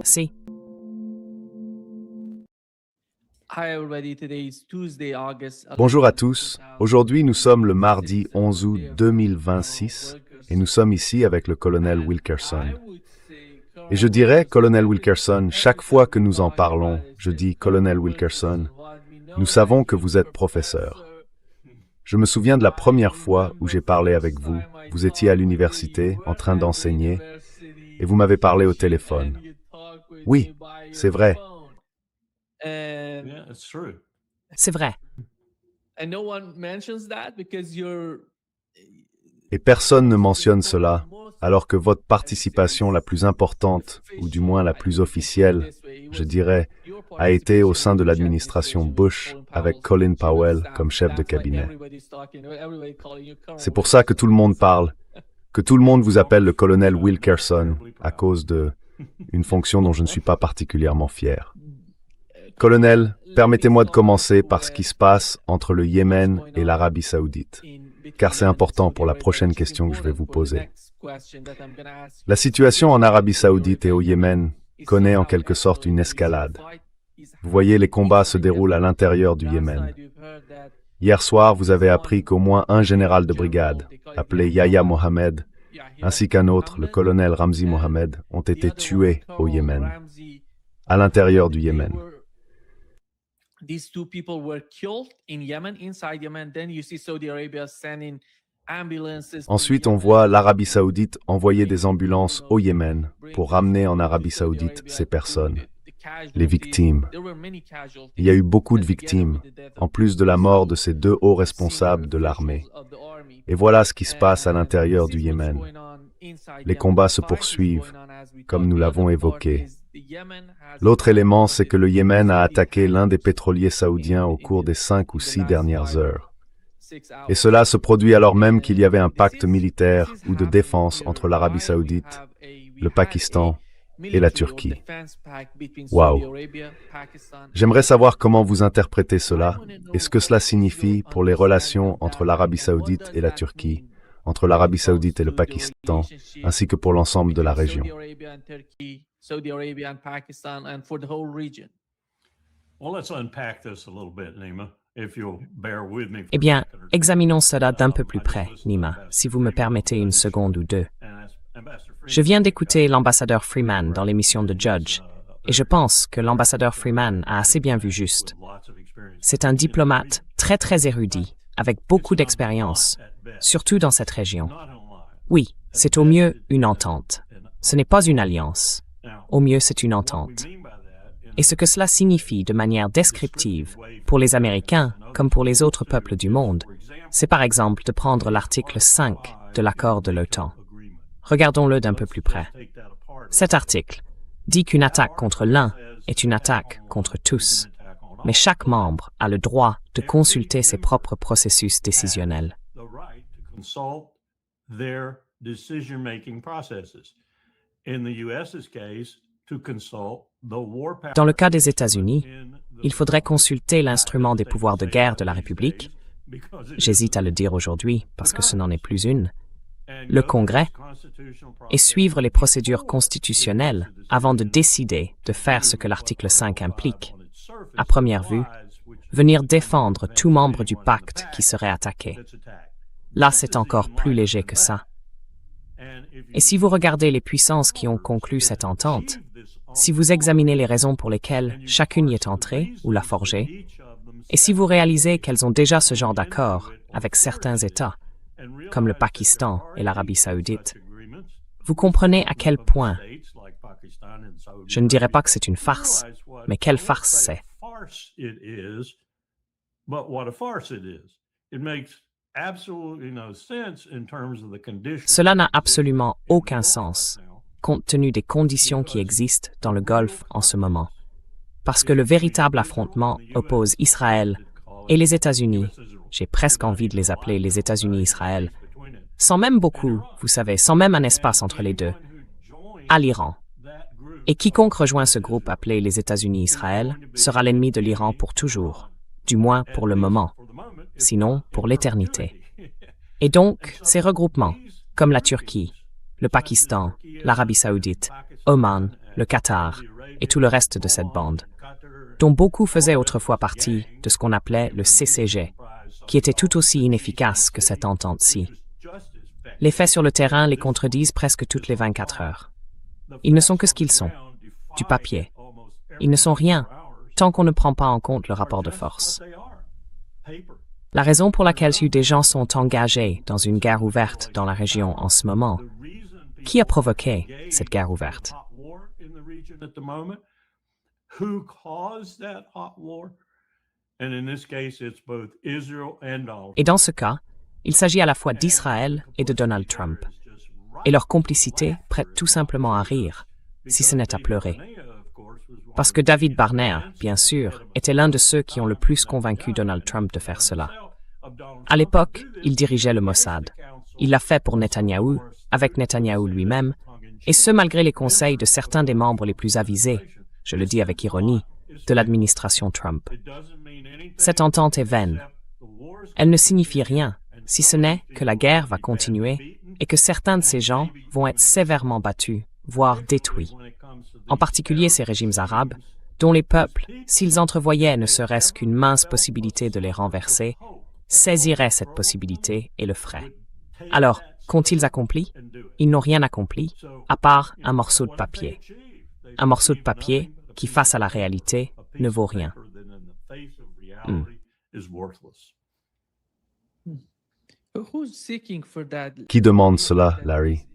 Si. Bonjour à tous. Aujourd'hui, nous sommes le mardi 11 août 2026 et nous sommes ici avec le colonel Wilkerson. Et je dirais, colonel Wilkerson, chaque fois que nous en parlons, je dis, colonel Wilkerson, nous savons que vous êtes professeur. Je me souviens de la première fois où j'ai parlé avec vous. Vous étiez à l'université, en train d'enseigner, et vous m'avez parlé au téléphone. Oui, c'est vrai. C'est vrai. Et personne ne mentionne cela, alors que votre participation la plus importante, ou du moins la plus officielle, je dirais, a été au sein de l'administration Bush, avec Colin Powell comme chef de cabinet. C'est pour ça que tout le monde parle, que tout le monde vous appelle le colonel Wilkerson, à cause de une fonction dont je ne suis pas particulièrement fier. Colonel, permettez-moi de commencer par ce qui se passe entre le Yémen et l'Arabie Saoudite, car c'est important pour la prochaine question que je vais vous poser. La situation en Arabie Saoudite et au Yémen connaît en quelque sorte une escalade. Vous voyez, les combats se déroulent à l'intérieur du Yémen. Hier soir, vous avez appris qu'au moins un général de brigade, appelé Yahya Mohammed, ainsi qu'un autre, le colonel Ramzi Mohammed, ont été tués au Yémen, à l'intérieur du Yémen. These two people were killed in Yemen, inside Yemen. Then you see Saudi Arabia sending ambulances. Ensuite, on voit l'Arabie Saoudite envoyer des ambulances au Yémen pour ramener en Arabie Saoudite ces personnes, les victimes. Il y a eu beaucoup de victimes, en plus de la mort de ces deux hauts responsables de l'armée. Et voilà ce qui se passe à l'intérieur du Yémen. Les combats se poursuivent, comme nous l'avons évoqué. L'autre élément, c'est que le Yémen a attaqué l'un des pétroliers saoudiens au cours des 5 ou 6 dernières heures. Et cela se produit alors même qu'il y avait un pacte militaire ou de défense entre l'Arabie Saoudite, le Pakistan et la Turquie. Waouh! J'aimerais savoir comment vous interprétez cela et ce que cela signifie pour les relations entre l'Arabie Saoudite et la Turquie, entre l'Arabie Saoudite et le Pakistan, ainsi que pour l'ensemble de la région. Saudi Arabia and Pakistan and for the whole region. Well, let's unpack this a little bit, Nima, if you'll bear with me. Eh bien, examinons cela d'un peu plus près, Nima, si vous me permettez une seconde ou deux. Je viens d'écouter l'ambassadeur Freeman dans l'émission de Judge, et je pense que l'ambassadeur Freeman a assez bien vu juste. C'est un diplomate très érudit, avec beaucoup d'expérience, surtout dans cette région. Oui, c'est au mieux une entente. Ce n'est pas une alliance. Au mieux, c'est une entente. Et ce que cela signifie de manière descriptive pour les Américains comme pour les autres peuples du monde, c'est par exemple de prendre l'article 5 de l'accord de l'OTAN. Regardons-le d'un peu plus près. Cet article dit qu'une attaque contre l'un est une attaque contre tous, mais chaque membre a le droit de consulter ses propres processus décisionnels. Dans le cas des États-Unis, il faudrait consulter l'instrument des pouvoirs de guerre de la République, j'hésite à le dire aujourd'hui parce que ce n'en est plus une, le Congrès, et suivre les procédures constitutionnelles avant de décider de faire ce que l'article 5 implique. À première vue, venir défendre tout membre du pacte qui serait attaqué. Là, c'est encore plus léger que ça. Et si vous regardez les puissances qui ont conclu cette entente, si vous examinez les raisons pour lesquelles chacune y est entrée ou l'a forgée, et si vous réalisez qu'elles ont déjà ce genre d'accord avec certains États, comme le Pakistan et l'Arabie Saoudite, vous comprenez à quel point, je ne dirais pas que c'est une farce, mais quelle farce c'est. Cela n'a absolument aucun sens, compte tenu des conditions qui existent dans le Golfe en ce moment, parce que le véritable affrontement oppose Israël et les États-Unis, j'ai presque envie de les appeler les États-Unis-Israël, sans même beaucoup, vous savez, sans même un espace entre les deux, à l'Iran. Et quiconque rejoint ce groupe appelé les États-Unis-Israël sera l'ennemi de l'Iran pour toujours, du moins pour le moment, sinon pour l'éternité. Et donc, ces regroupements, comme la Turquie, le Pakistan, l'Arabie Saoudite, Oman le Qatar et tout le reste de cette bande, dont beaucoup faisaient autrefois partie de ce qu'on appelait le CCG, qui était tout aussi inefficace que cette entente-ci. Les faits sur le terrain les contredisent presque toutes les 24 heures. Ils ne sont que ce qu'ils sont, du papier. Ils ne sont rien tant qu'on ne prend pas en compte le rapport de force. La raison pour laquelle des gens sont engagés dans une guerre ouverte dans la région en ce moment, qui a provoqué cette guerre ouverte? Et dans ce cas, il s'agit à la fois d'Israël et de Donald Trump. Et leur complicité prête tout simplement à rire, si ce n'est à pleurer. Parce que David Barnea, bien sûr, était l'un de ceux qui ont le plus convaincu Donald Trump de faire cela. À l'époque, il dirigeait le Mossad. Il l'a fait pour Netanyahou, avec Netanyahou lui-même, et ce malgré les conseils de certains des membres les plus avisés, je le dis avec ironie, de l'administration Trump. Cette entente est vaine. Elle ne signifie rien, si ce n'est que la guerre va continuer et que certains de ces gens vont être sévèrement battus, voire détruits. En particulier ces régimes arabes, dont les peuples, s'ils entrevoyaient ne serait-ce qu'une mince possibilité de les renverser, saisiraient cette possibilité et le feraient. Alors, qu'ont-ils accompli? Ils n'ont rien accompli, à part un morceau de papier. Un morceau de papier qui, face à la réalité, ne vaut rien. Qui demande cela, Larry?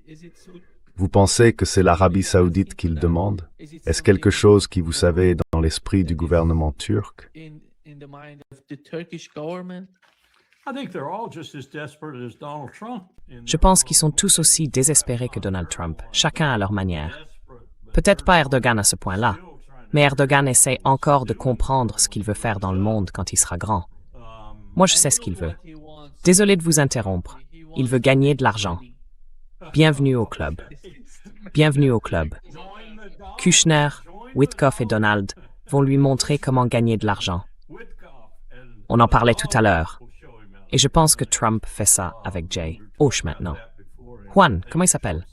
Vous pensez que c'est l'Arabie saoudite qui le demande? Est-ce quelque chose qui, vous savez, dans l'esprit du gouvernement turc? Je pense qu'ils sont tous aussi désespérés que Donald Trump, chacun à leur manière. Peut-être pas Erdogan à ce point-là, mais Erdogan essaie encore de comprendre ce qu'il veut faire dans le monde quand il sera grand. Moi, je sais ce qu'il veut. Désolé de vous interrompre. Il veut gagner de l'argent. Bienvenue au club. Bienvenue au club. Kushner, Witkoff et Donald vont lui montrer comment gagner de l'argent. On en parlait tout à l'heure. Et je pense que Trump fait ça avec Jay. Hoche maintenant. Juan, comment il s'appelle?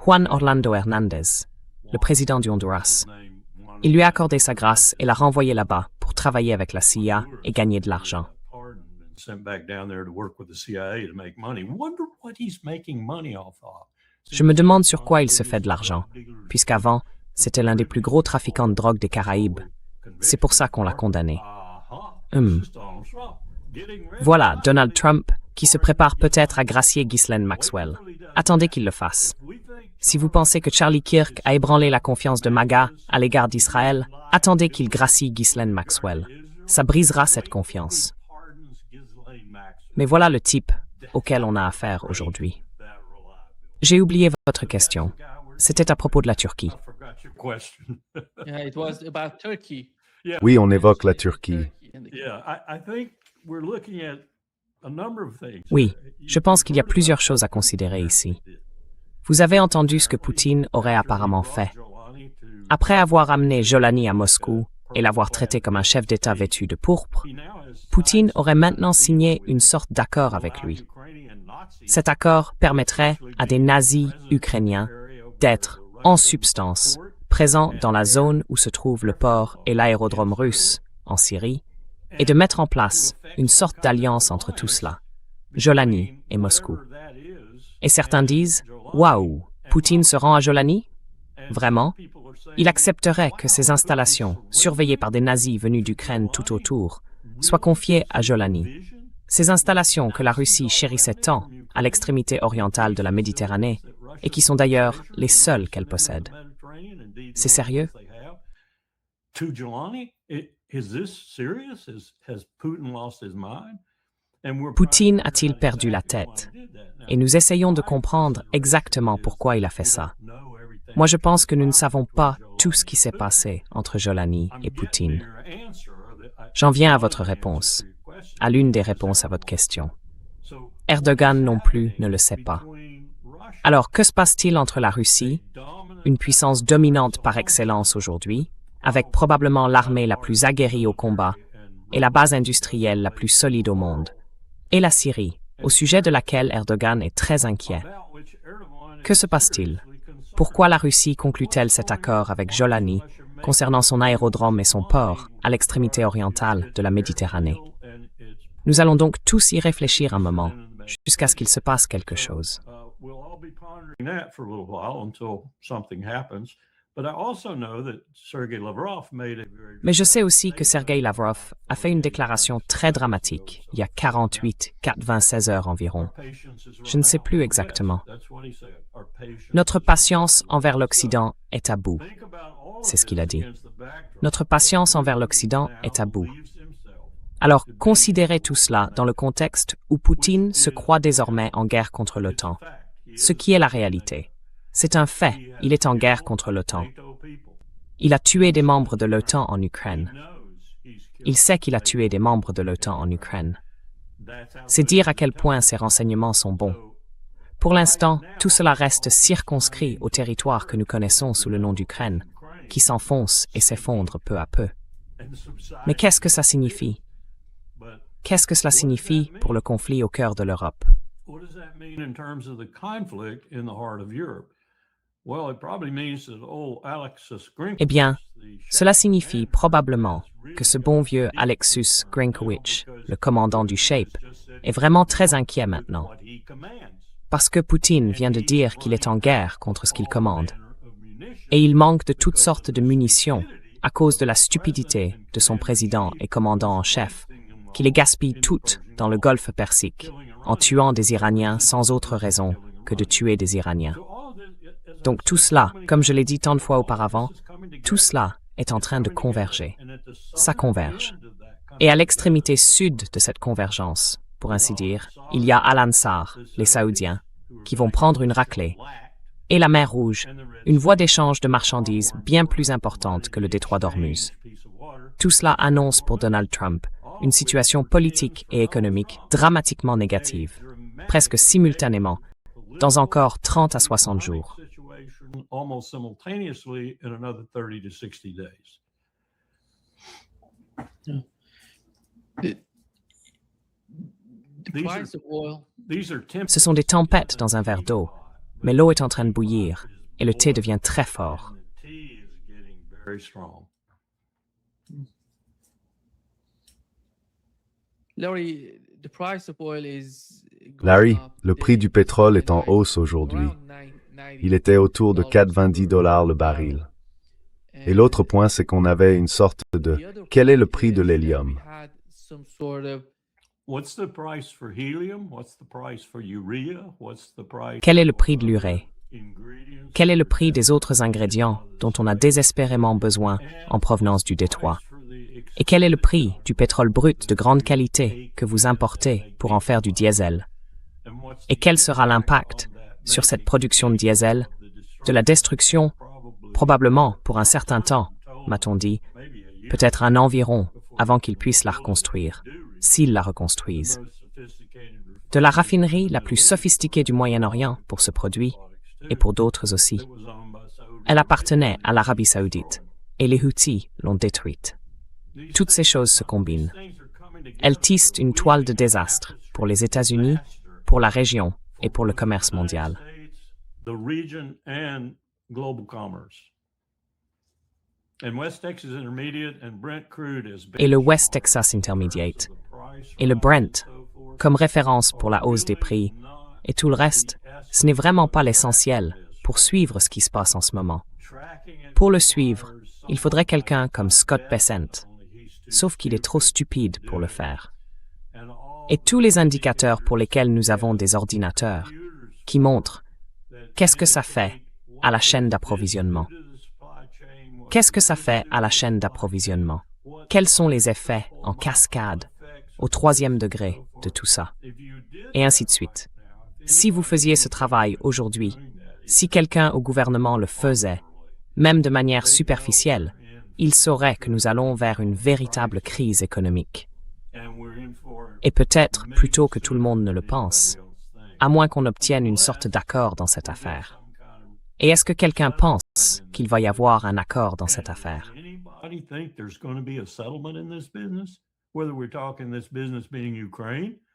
Juan Orlando Hernandez, le président du Honduras. Il lui a accordé sa grâce et l'a renvoyé là-bas pour travailler avec la CIA et gagner de l'argent. Je me demande sur quoi il se fait de l'argent, puisqu'avant, c'était l'un des plus gros trafiquants de drogue des Caraïbes. C'est pour ça qu'on l'a condamné. Voilà Donald Trump qui se prépare peut-être à gracier Ghislaine Maxwell. Attendez qu'il le fasse. Si vous pensez que Charlie Kirk a ébranlé la confiance de MAGA à l'égard d'Israël, attendez qu'il gracie Ghislaine Maxwell. Ça brisera cette confiance. Mais voilà le type auquel on a affaire aujourd'hui. J'ai oublié votre question. C'était à propos de la Turquie. Oui, on évoque la Turquie. Oui, je pense qu'il y a plusieurs choses à considérer ici. Vous avez entendu ce que Poutine aurait apparemment fait. Après avoir amené Jolani à Moscou et l'avoir traité comme un chef d'État vêtu de pourpre, Poutine aurait maintenant signé une sorte d'accord avec lui. Cet accord permettrait à des nazis ukrainiens d'être, en substance, présents dans la zone où se trouvent le port et l'aérodrome russe, en Syrie, et de mettre en place une sorte d'alliance entre tout cela, Jolani et Moscou. Et certains disent « Waouh, Poutine se rend à Jolani ?» Vraiment? Il accepterait que ces installations, surveillées par des nazis venus d'Ukraine tout autour, soient confiées à Jolani. Ces installations que la Russie chérissait tant à l'extrémité orientale de la Méditerranée et qui sont d'ailleurs les seules qu'elle possède. C'est sérieux? Poutine a-t-il perdu la tête? Et nous essayons de comprendre exactement pourquoi il a fait ça. Moi, je pense que nous ne savons pas tout ce qui s'est passé entre Jolani et Poutine. J'en viens à votre réponse, à l'une des réponses à votre question. Erdogan non plus ne le sait pas. Alors, que se passe-t-il entre la Russie, une puissance dominante par excellence aujourd'hui, avec probablement l'armée la plus aguerrie au combat et la base industrielle la plus solide au monde, et la Syrie, au sujet de laquelle Erdogan est très inquiet? Que se passe-t-il? Pourquoi la Russie conclut-elle cet accord avec Jolani concernant son aérodrome et son port à l'extrémité orientale de la Méditerranée? Nous allons donc tous y réfléchir un moment, jusqu'à ce qu'il se passe quelque chose. Mais je sais aussi que Sergei Lavrov a fait une déclaration très dramatique, il y a 96 heures environ. Je ne sais plus exactement. Notre patience envers l'Occident est à bout. C'est ce qu'il a dit. Notre patience envers l'Occident est à bout. Alors, considérez tout cela dans le contexte où Poutine se croit désormais en guerre contre l'OTAN, ce qui est la réalité. C'est un fait, il est en guerre contre l'OTAN. Il a tué des membres de l'OTAN en Ukraine. Il sait qu'il a tué des membres de l'OTAN en Ukraine. C'est dire à quel point ces renseignements sont bons. Pour l'instant, tout cela reste circonscrit au territoire que nous connaissons sous le nom d'Ukraine, qui s'enfonce et s'effondre peu à peu. Mais qu'est-ce que ça signifie? Qu'est-ce que cela signifie pour le conflit au cœur de l'Europe? Eh bien, cela signifie probablement que ce bon vieux Alexus Grinkowicz, le commandant du SHAPE, est vraiment très inquiet maintenant. Parce que Poutine vient de dire qu'il est en guerre contre ce qu'il commande. Et il manque de toutes sortes de munitions à cause de la stupidité de son président et commandant en chef, qui les gaspille toutes dans le golfe Persique, en tuant des Iraniens sans autre raison que de tuer des Iraniens. Donc tout cela, comme je l'ai dit tant de fois auparavant, tout cela est en train de converger. Ça converge. Et à l'extrémité sud de cette convergence, pour ainsi dire, il y a Al-Ansar, les Saoudiens, qui vont prendre une raclée, et la mer Rouge, une voie d'échange de marchandises bien plus importante que le détroit d'Ormuz. Tout cela annonce pour Donald Trump une situation politique et économique dramatiquement négative, presque simultanément, dans encore 30 à 60 jours. Ce sont des tempêtes dans un verre d'eau, mais l'eau est en train de bouillir et le thé devient très fort. Larry, le prix du pétrole est en hausse aujourd'hui. Il était autour de 4,20 $ le baril. Et l'autre point, c'est qu'on avait une sorte de « quel est le prix de l'hélium ?» Quel est le prix de l'urée? Quel est le prix des autres ingrédients dont on a désespérément besoin en provenance du détroit? Et quel est le prix du pétrole brut de grande qualité que vous importez pour en faire du diesel? Et quel sera l'impact sur cette production de diesel, de la destruction, probablement pour un certain temps, m'a-t-on dit, peut-être un environ avant qu'ils puissent la reconstruire, s'ils la reconstruisent. De la raffinerie la plus sophistiquée du Moyen-Orient pour ce produit, et pour d'autres aussi. Elle appartenait à l'Arabie saoudite, et les Houthis l'ont détruite. Toutes ces choses se combinent. Elles tissent une toile de désastre pour les États-Unis, pour la région et pour le commerce mondial. Et le West Texas Intermediate et le Brent, comme référence pour la hausse des prix, et tout le reste, ce n'est vraiment pas l'essentiel pour suivre ce qui se passe en ce moment. Pour le suivre, il faudrait quelqu'un comme Scott Bessent, sauf qu'il est trop stupide pour le faire. Et tous les indicateurs pour lesquels nous avons des ordinateurs, qui montrent qu'est-ce que ça fait à la chaîne d'approvisionnement. Qu'est-ce que ça fait à la chaîne d'approvisionnement? Quels sont les effets en cascade, au 3e degré de tout ça? Et ainsi de suite. Si vous faisiez ce travail aujourd'hui, si quelqu'un au gouvernement le faisait, même de manière superficielle, il saurait que nous allons vers une véritable crise économique. Et peut-être plutôt que tout le monde ne le pense, à moins qu'on obtienne une sorte d'accord dans cette affaire. Et est-ce que quelqu'un pense qu'il va y avoir un accord dans cette affaire?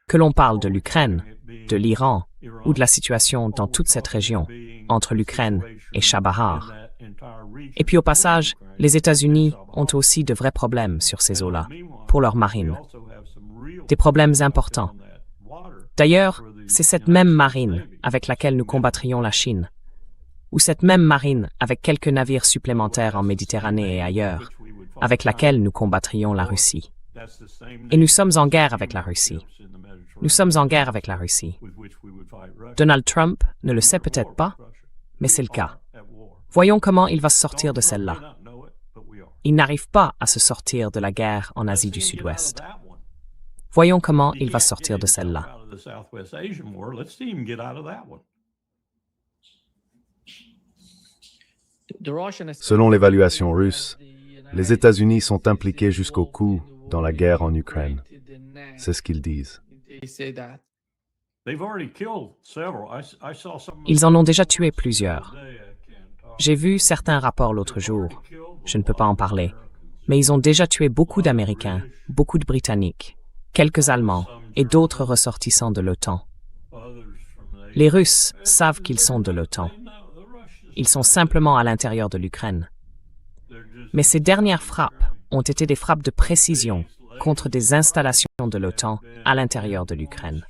Que l'on parle de l'Ukraine, de l'Iran ou de la situation dans toute cette région, entre l'Ukraine et Chabahar. Et puis au passage, les États-Unis ont aussi de vrais problèmes sur ces eaux-là, pour leur marine. Des problèmes importants. D'ailleurs, c'est cette même marine avec laquelle nous combattrions la Chine, ou cette même marine avec quelques navires supplémentaires en Méditerranée et ailleurs, avec laquelle nous combattrions la Russie. Et nous sommes en guerre avec la Russie. Nous sommes en guerre avec la Russie. Donald Trump ne le sait peut-être pas, mais c'est le cas. Voyons comment il va se sortir de celle-là. Il n'arrive pas à se sortir de la guerre en Asie du Sud-Ouest. Voyons comment il va sortir de celle-là. Selon l'évaluation russe, les États-Unis sont impliqués jusqu'au cou dans la guerre en Ukraine. C'est ce qu'ils disent. Ils en ont déjà tué plusieurs. J'ai vu certains rapports l'autre jour. Je ne peux pas en parler. Mais ils ont déjà tué beaucoup d'Américains, beaucoup de Britanniques, quelques Allemands et d'autres ressortissants de l'OTAN. Les Russes savent qu'ils sont de l'OTAN. Ils sont simplement à l'intérieur de l'Ukraine. Mais ces dernières frappes ont été des frappes de précision contre des installations de l'OTAN à l'intérieur de l'Ukraine.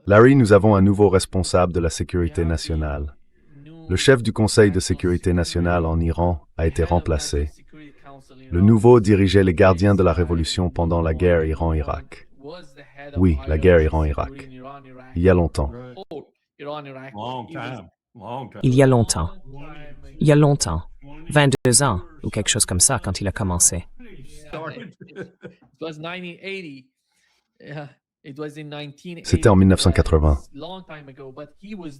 Larry, nous avons un nouveau responsable de la sécurité nationale. Le chef du Conseil de sécurité nationale en Iran a été remplacé. Le nouveau dirigeait les gardiens de la révolution pendant la guerre Iran-Irak. Oui, la guerre Iran-Irak. Il y a longtemps. Il y a longtemps. Il y a longtemps. 22 ans, ou quelque chose comme ça, quand il a commencé. C'était en 1980.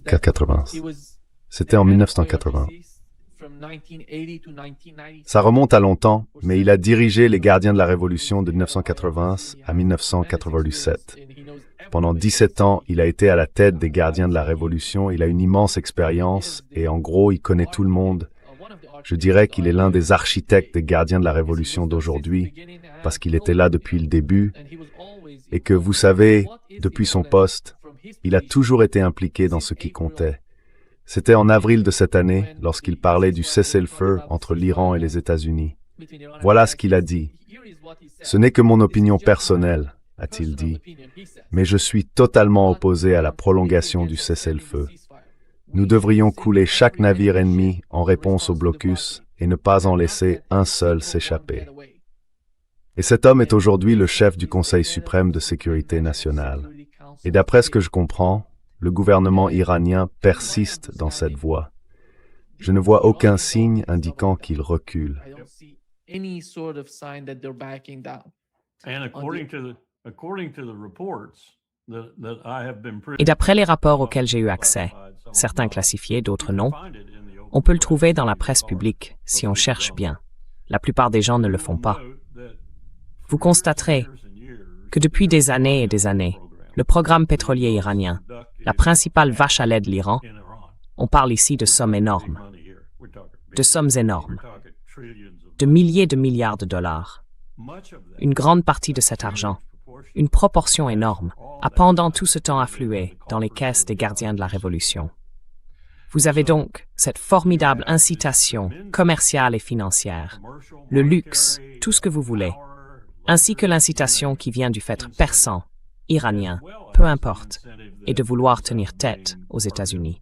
80. C'était en 1980. Ça remonte à longtemps, mais il a dirigé les gardiens de la Révolution de 1980 à 1997. Pendant 17 ans, il a été à la tête des gardiens de la Révolution. Il a une immense expérience et en gros, il connaît tout le monde. Je dirais qu'il est l'un des architectes des gardiens de la Révolution d'aujourd'hui, parce qu'il était là depuis le début et que, vous savez, depuis son poste, il a toujours été impliqué dans ce qui comptait. C'était en avril de cette année, lorsqu'il parlait du cessez-le-feu entre l'Iran et les États-Unis. Voilà ce qu'il a dit. « Ce n'est que mon opinion personnelle, a-t-il dit, mais je suis totalement opposé à la prolongation du cessez-le-feu. Nous devrions couler chaque navire ennemi en réponse au blocus et ne pas en laisser un seul s'échapper. » Et cet homme est aujourd'hui le chef du Conseil suprême de sécurité nationale. Et d'après ce que je comprends, le gouvernement iranien persiste dans cette voie. Je ne vois aucun signe indiquant qu'il recule. Et d'après les rapports auxquels j'ai eu accès, certains classifiés, d'autres non, on peut le trouver dans la presse publique si on cherche bien. La plupart des gens ne le font pas. Vous constaterez que depuis des années et des années, le programme pétrolier iranien, la principale vache à lait de l'Iran, on parle ici de sommes énormes, de milliers de milliards de dollars. Une grande partie de cet argent, une proportion énorme, a pendant tout ce temps afflué dans les caisses des gardiens de la Révolution. Vous avez donc cette formidable incitation commerciale et financière, le luxe, tout ce que vous voulez, ainsi que l'incitation qui vient du fait persan, iranien, peu importe, et de vouloir tenir tête aux États-Unis.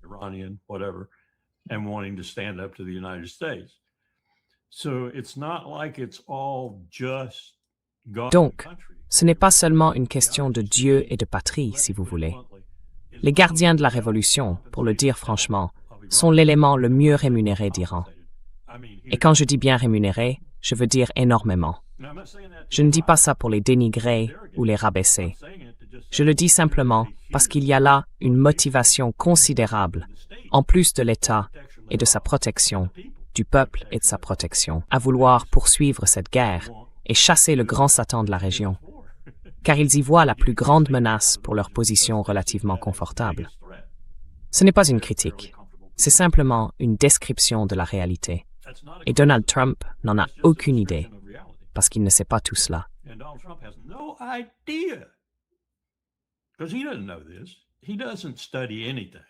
Donc, ce n'est pas seulement une question de Dieu et de patrie, si vous voulez. Les gardiens de la Révolution, pour le dire franchement, sont l'élément le mieux rémunéré d'Iran. Et quand je dis bien rémunéré, je veux dire énormément. Je ne dis pas ça pour les dénigrer ou les rabaisser. Je le dis simplement parce qu'il y a là une motivation considérable, en plus de l'État et de sa protection, du peuple et de sa protection, à vouloir poursuivre cette guerre et chasser le grand Satan de la région, car ils y voient la plus grande menace pour leur position relativement confortable. Ce n'est pas une critique, c'est simplement une description de la réalité. Et Donald Trump n'en a aucune idée, parce qu'il ne sait pas tout cela. And Donald Trump has no idea. Because he doesn't know this. He doesn't study anything.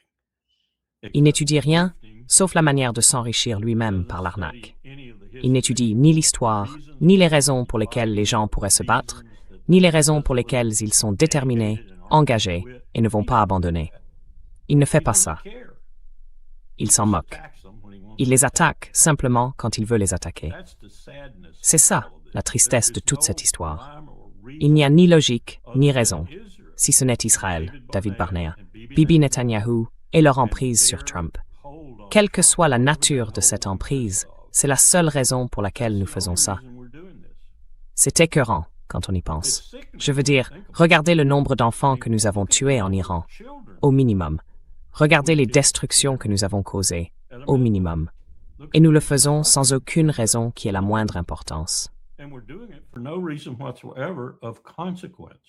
Il n'étudie rien, sauf la manière de s'enrichir lui-même par l'arnaque. Il n'étudie ni l'histoire, ni les raisons pour lesquelles les gens pourraient se battre, ni les raisons pour lesquelles ils sont déterminés, engagés et ne vont pas abandonner. Il ne fait pas ça. Il s'en moque. Il les attaque simplement quand il veut les attaquer. C'est ça, la tristesse de toute cette histoire. Il n'y a ni logique, ni raison, si ce n'est Israël, David Barnea, Bibi Netanyahu et leur emprise sur Trump. Quelle que soit la nature de cette emprise, c'est la seule raison pour laquelle nous faisons ça. C'est écœurant quand on y pense. Je veux dire, regardez le nombre d'enfants que nous avons tués en Iran, au minimum. Regardez les destructions que nous avons causées, au minimum. Et nous le faisons sans aucune raison qui ait la moindre importance. And we're doing it for no reason whatsoever of consequence.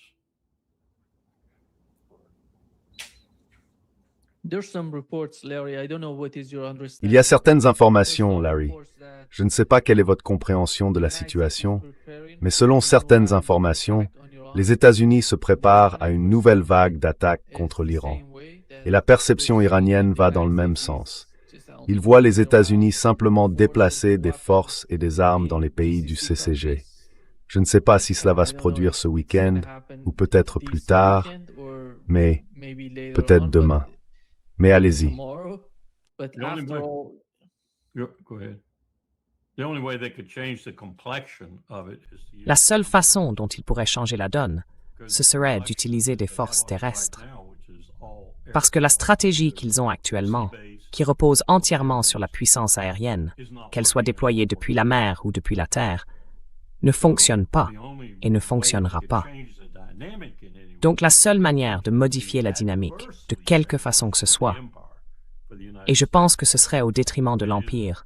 There's some reports, Larry. I don't know what is your Il understanding. y a certaines informations, Larry. Je ne sais pas quelle est votre compréhension de la situation, mais selon certaines informations, les États-Unis se préparent à une nouvelle vague d'attaques contre l'Iran. Et la perception iranienne va dans le même sens. Ils voient les États-Unis simplement déplacer des forces et des armes dans les pays du CCG. Je ne sais pas si cela va se produire ce week-end ou peut-être plus tard, mais peut-être demain. Mais allez-y. But The only after way- all, Go ahead. The only way they could change the complexion of it is to use La seule façon dont ils pourraient changer la donne, ce serait d'utiliser des forces terrestres. Parce que la stratégie qu'ils ont actuellement, qui repose entièrement sur la puissance aérienne, qu'elle soit déployée depuis la mer ou depuis la terre, ne fonctionne pas et ne fonctionnera pas. Donc la seule manière de modifier la dynamique, de quelque façon que ce soit, et je pense que ce serait au détriment de l'Empire,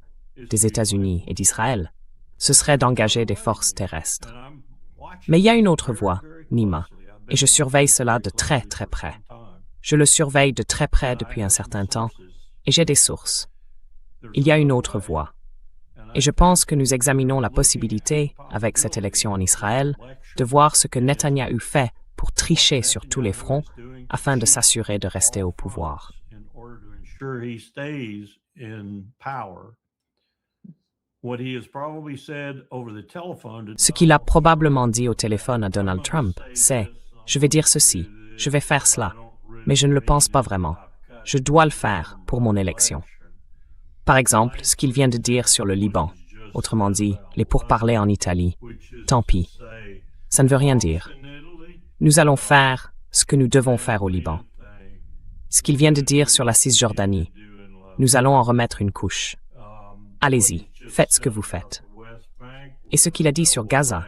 des États-Unis et d'Israël, ce serait d'engager des forces terrestres. Mais il y a une autre voie, Nima, et je surveille cela de très très près. Je le surveille de très près depuis un certain temps, et j'ai des sources. Il y a une autre voie. Et je pense que nous examinons la possibilité, avec cette élection en Israël, de voir ce que Netanyahou fait pour tricher sur tous les fronts afin de s'assurer de rester au pouvoir. Ce qu'il a probablement dit au téléphone à Donald Trump, c'est « Je vais dire ceci, je vais faire cela, mais je ne le pense pas vraiment. Je dois le faire pour mon élection. » Par exemple, ce qu'il vient de dire sur le Liban, autrement dit, les pourparlers en Italie. Tant pis. Ça ne veut rien dire. Nous allons faire ce que nous devons faire au Liban. Ce qu'il vient de dire sur la Cisjordanie, nous allons en remettre une couche. Allez-y, faites ce que vous faites. Et ce qu'il a dit sur Gaza,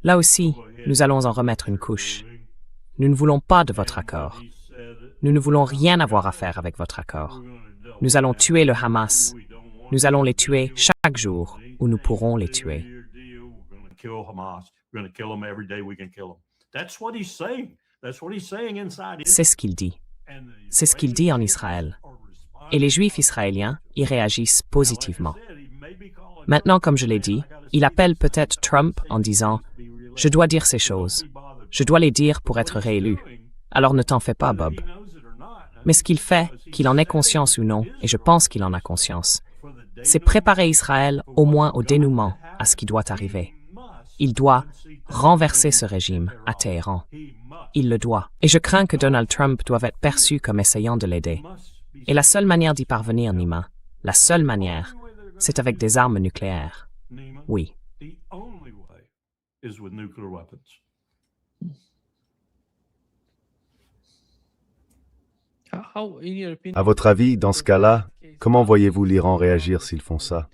là aussi, nous allons en remettre une couche. Nous ne voulons pas de votre accord. Nous ne voulons rien avoir à faire avec votre accord. Nous allons tuer le Hamas. Nous allons les tuer chaque jour où nous pourrons les tuer. C'est ce qu'il dit. C'est ce qu'il dit en Israël. Et les Juifs israéliens y réagissent positivement. Maintenant, comme je l'ai dit, il appelle peut-être Trump en disant « Je dois dire ces choses. Je dois les dire pour être réélu. Alors ne t'en fais pas, Bob. » Mais ce qu'il fait, qu'il en ait conscience ou non, et je pense qu'il en a conscience, c'est préparer Israël au moins au dénouement à ce qui doit arriver. Il doit renverser ce régime à Téhéran. Il le doit. Et je crains que Donald Trump doive être perçu comme essayant de l'aider. Et la seule manière d'y parvenir, Nima, la seule manière, c'est avec des armes nucléaires. Oui. À votre avis, dans ce cas-là, comment voyez-vous l'Iran réagir s'ils font ça?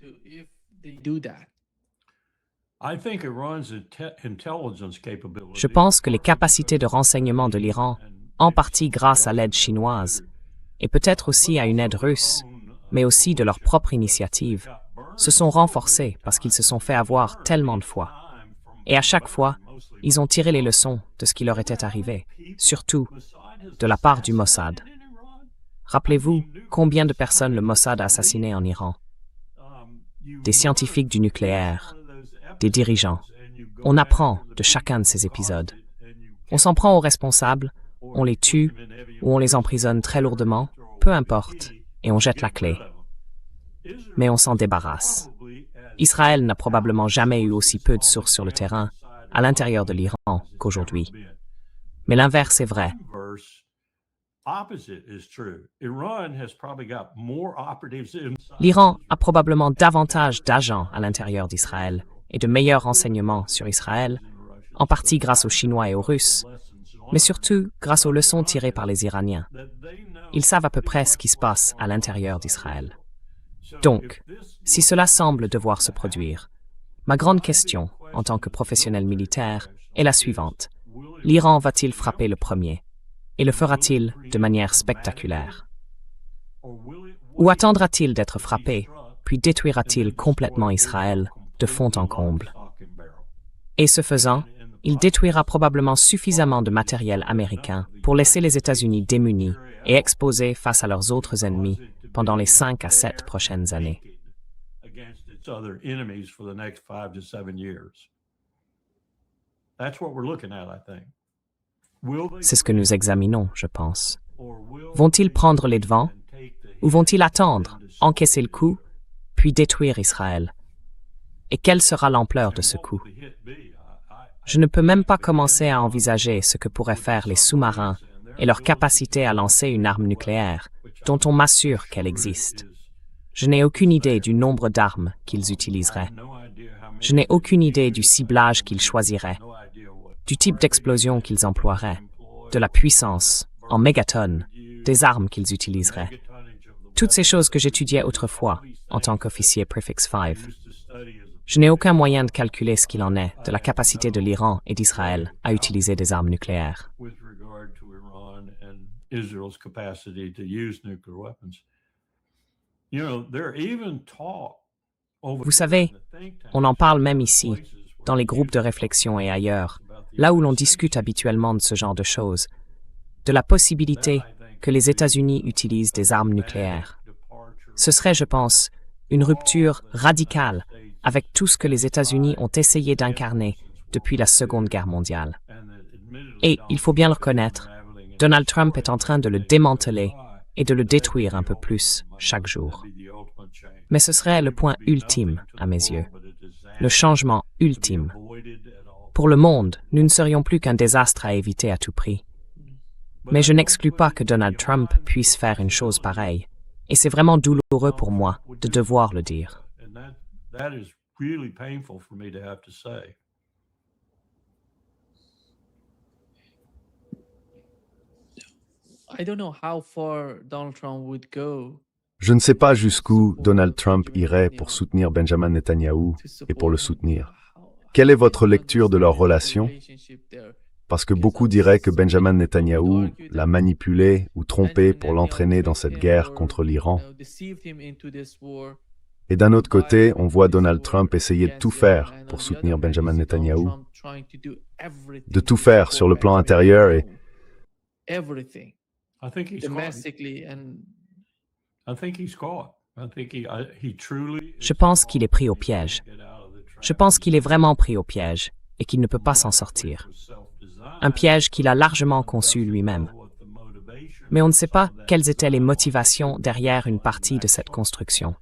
Je pense que les capacités de renseignement de l'Iran, en partie grâce à l'aide chinoise, et peut-être aussi à une aide russe, mais aussi de leur propre initiative, se sont renforcées parce qu'ils se sont fait avoir tellement de fois. Et à chaque fois, ils ont tiré les leçons de ce qui leur était arrivé, surtout de la part du Mossad. Rappelez-vous combien de personnes le Mossad a assassiné en Iran? Des scientifiques du nucléaire, des dirigeants. On apprend de chacun de ces épisodes. On s'en prend aux responsables, on les tue ou on les emprisonne très lourdement, peu importe, et on jette la clé. Mais on s'en débarrasse. Israël n'a probablement jamais eu aussi peu de sources sur le terrain, à l'intérieur de l'Iran, qu'aujourd'hui. Mais l'inverse est vrai. L'Iran a probablement davantage d'agents à l'intérieur d'Israël et de meilleurs renseignements sur Israël, en partie grâce aux Chinois et aux Russes, mais surtout grâce aux leçons tirées par les Iraniens. Ils savent à peu près ce qui se passe à l'intérieur d'Israël. Donc, si cela semble devoir se produire, ma grande question, en tant que professionnel militaire, est la suivante. L'Iran va-t-il frapper le premier? Et le fera-t-il de manière spectaculaire? Ou attendra-t-il d'être frappé, puis détruira-t-il complètement Israël de fond en comble? Et ce faisant, il détruira probablement suffisamment de matériel américain pour laisser les États-Unis démunis et exposés face à leurs autres ennemis pendant les 5 à 7 prochaines années. C'est ce que nous examinons, je pense. Vont-ils prendre les devants ou vont-ils attendre, encaisser le coup, puis détruire Israël? Et quelle sera l'ampleur de ce coup? Je ne peux même pas commencer à envisager ce que pourraient faire les sous-marins et leur capacité à lancer une arme nucléaire, dont on m'assure qu'elle existe. Je n'ai aucune idée du nombre d'armes qu'ils utiliseraient. Je n'ai aucune idée du ciblage qu'ils choisiraient, du type d'explosion qu'ils emploieraient, de la puissance, en mégatonnes, des armes qu'ils utiliseraient. Toutes ces choses que j'étudiais autrefois, en tant qu'officier Prefix 5. Je n'ai aucun moyen de calculer ce qu'il en est de la capacité de l'Iran et d'Israël à utiliser des armes nucléaires. Vous savez, on en parle même ici, dans les groupes de réflexion et ailleurs, là où l'on discute habituellement de ce genre de choses, de la possibilité que les États-Unis utilisent des armes nucléaires. Ce serait, je pense, une rupture radicale avec tout ce que les États-Unis ont essayé d'incarner depuis la Seconde Guerre mondiale. Et, il faut bien le reconnaître, Donald Trump est en train de le démanteler et de le détruire un peu plus chaque jour. Mais ce serait le point ultime, à mes yeux, le changement ultime. Pour le monde, nous ne serions plus qu'un désastre à éviter à tout prix. Mais je n'exclus pas que Donald Trump puisse faire une chose pareille, et c'est vraiment douloureux pour moi de devoir le dire. Je ne sais pas jusqu'où Donald Trump irait pour soutenir Benjamin Netanyahou et pour le soutenir. Quelle est votre lecture de leur relation? Parce que beaucoup diraient que Benjamin Netanyahou l'a manipulé ou trompé pour l'entraîner dans cette guerre contre l'Iran. Et d'un autre côté, on voit Donald Trump essayer de tout faire pour soutenir Benjamin Netanyahou, de tout faire sur le plan intérieur et... Je pense qu'il est pris au piège. Je pense qu'il est vraiment pris au piège et qu'il ne peut pas s'en sortir. Un piège qu'il a largement conçu lui-même. Mais on ne sait pas quelles étaient les motivations derrière une partie de cette construction.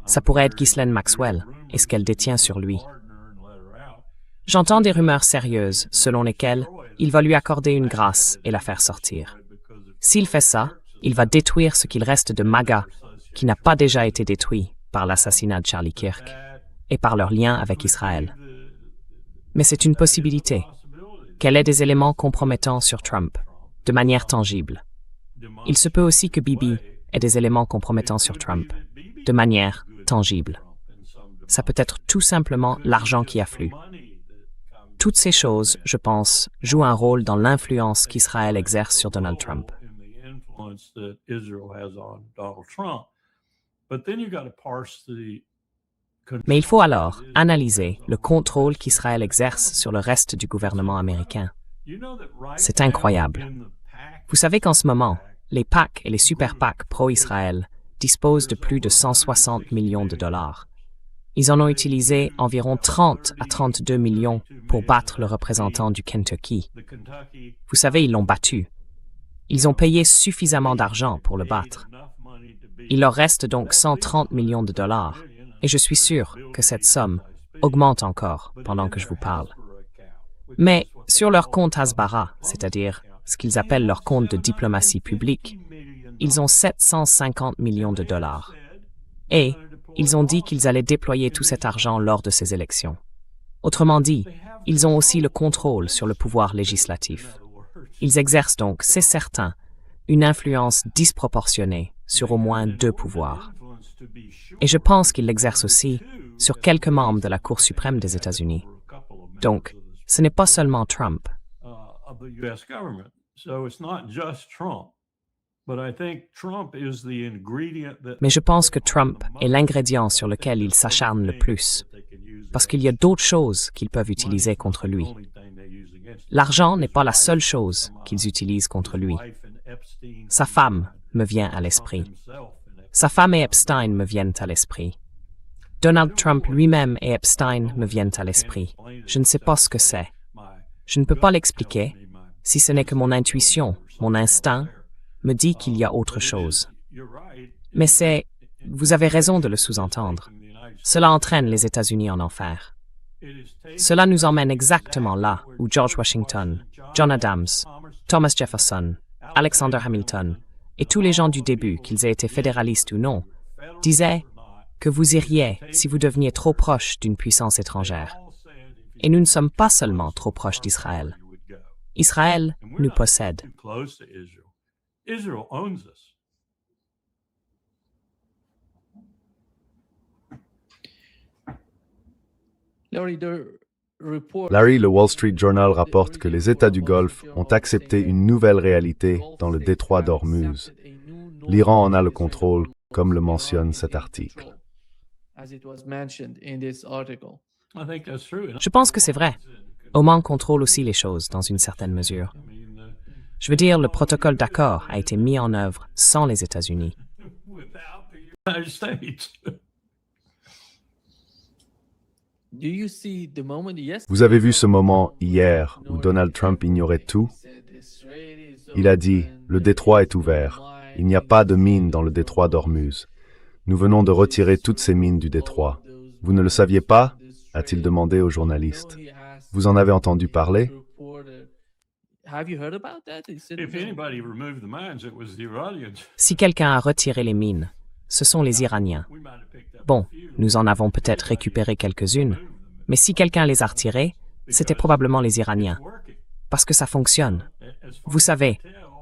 Ça pourrait être Ghislaine Maxwell et ce qu'elle détient sur lui. J'entends des rumeurs sérieuses selon lesquelles il va lui accorder une grâce et la faire sortir. S'il fait ça, il va détruire ce qu'il reste de MAGA qui n'a pas déjà été détruit par l'assassinat de Charlie Kirk et par leur lien avec Israël. Mais c'est une possibilité qu'elle ait des éléments compromettants sur Trump, de manière tangible. Il se peut aussi que Bibi ait des éléments compromettants sur Trump, de manière tangible. Ça peut être tout simplement l'argent qui afflue. Toutes ces choses, je pense, jouent un rôle dans l'influence qu'Israël exerce sur Donald Trump. Mais il faut alors analyser le contrôle qu'Israël exerce sur le reste du gouvernement américain. C'est incroyable. Vous savez qu'en ce moment, les PAC et les super PAC pro-Israël disposent de plus de 160 millions de dollars. Ils en ont utilisé environ 30 à 32 millions pour battre le représentant du Kentucky. Vous savez, ils l'ont battu. Ils ont payé suffisamment d'argent pour le battre. Il leur reste donc 130 millions de dollars, et je suis sûr que cette somme augmente encore pendant que je vous parle. Mais sur leur compte Hasbara, c'est-à-dire ce qu'ils appellent leur compte de diplomatie publique, ils ont 750 millions de dollars. Et ils ont dit qu'ils allaient déployer tout cet argent lors de ces élections. Autrement dit, ils ont aussi le contrôle sur le pouvoir législatif. Ils exercent donc, c'est certain, une influence disproportionnée sur au moins 2 pouvoirs. Et je pense qu'ils l'exercent aussi sur quelques membres de la Cour suprême des États-Unis. Donc, ce n'est pas seulement Trump. Mais je pense que Trump est l'ingrédient sur lequel ils s'acharnent le plus, parce qu'il y a d'autres choses qu'ils peuvent utiliser contre lui. L'argent n'est pas la seule chose qu'ils utilisent contre lui. Sa femme me vient à l'esprit. Sa femme et Epstein me viennent à l'esprit. Donald Trump lui-même et Epstein me viennent à l'esprit. Je ne sais pas ce que c'est. Je ne peux pas l'expliquer, si ce n'est que mon intuition, mon instinct, me dit qu'il y a autre chose. Mais vous avez raison de le sous-entendre. Cela entraîne les États-Unis en enfer. Cela nous emmène exactement là où George Washington, John Adams, Thomas Jefferson, Alexander Hamilton et tous les gens du début, qu'ils aient été fédéralistes ou non, disaient que vous iriez si vous deveniez trop proche d'une puissance étrangère. Et nous ne sommes pas seulement trop proches d'Israël. Israël nous possède. Larry, le Wall Street Journal rapporte que les États du Golfe ont accepté une nouvelle réalité dans le détroit d'Ormuz. L'Iran en a le contrôle, comme le mentionne cet article. Je pense que c'est vrai. Oman contrôle aussi les choses dans une certaine mesure. Je veux dire, le protocole d'accord a été mis en œuvre sans les États-Unis. Vous avez vu ce moment hier où Donald Trump ignorait tout? Il a dit « Le détroit est ouvert. Il n'y a pas de mines dans le détroit d'Ormuz. Nous venons de retirer toutes ces mines du détroit. Vous ne le saviez pas ?» a-t-il demandé aux journalistes. Vous en avez entendu parler? Si quelqu'un a retiré les mines, ce sont les Iraniens. Bon, nous en avons peut-être récupéré quelques-unes, mais si quelqu'un les a retirées, c'était probablement les Iraniens. Parce que ça fonctionne. Vous savez,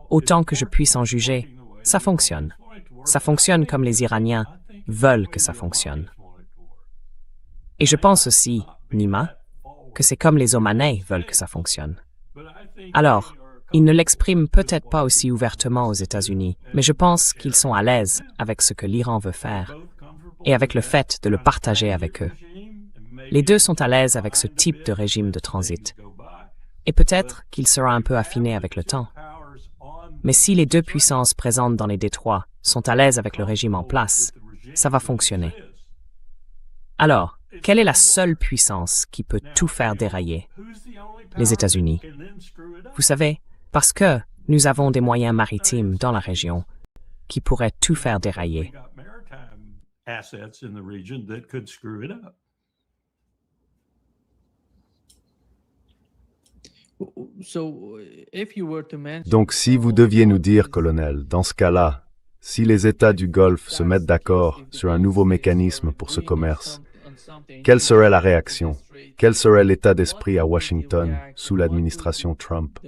autant que je puisse en juger, ça fonctionne. Ça fonctionne comme les Iraniens veulent que ça fonctionne. Et je pense aussi, Nima, que c'est comme les Omanais veulent que ça fonctionne. Alors, ils ne l'expriment peut-être pas aussi ouvertement aux États-Unis, mais je pense qu'ils sont à l'aise avec ce que l'Iran veut faire et avec le fait de le partager avec eux. Les deux sont à l'aise avec ce type de régime de transit. Et peut-être qu'il sera un peu affiné avec le temps. Mais si les deux puissances présentes dans les détroits sont à l'aise avec le régime en place, ça va fonctionner. Alors, quelle est la seule puissance qui peut tout faire dérailler? Les États-Unis. Vous savez, parce que nous avons des moyens maritimes dans la région qui pourraient tout faire dérailler. Donc si vous deviez nous dire, colonel, dans ce cas-là, si les États du Golfe se mettent d'accord sur un nouveau mécanisme pour ce commerce, quelle serait la réaction? Quel serait l'état d'esprit à Washington sous l'administration Trump?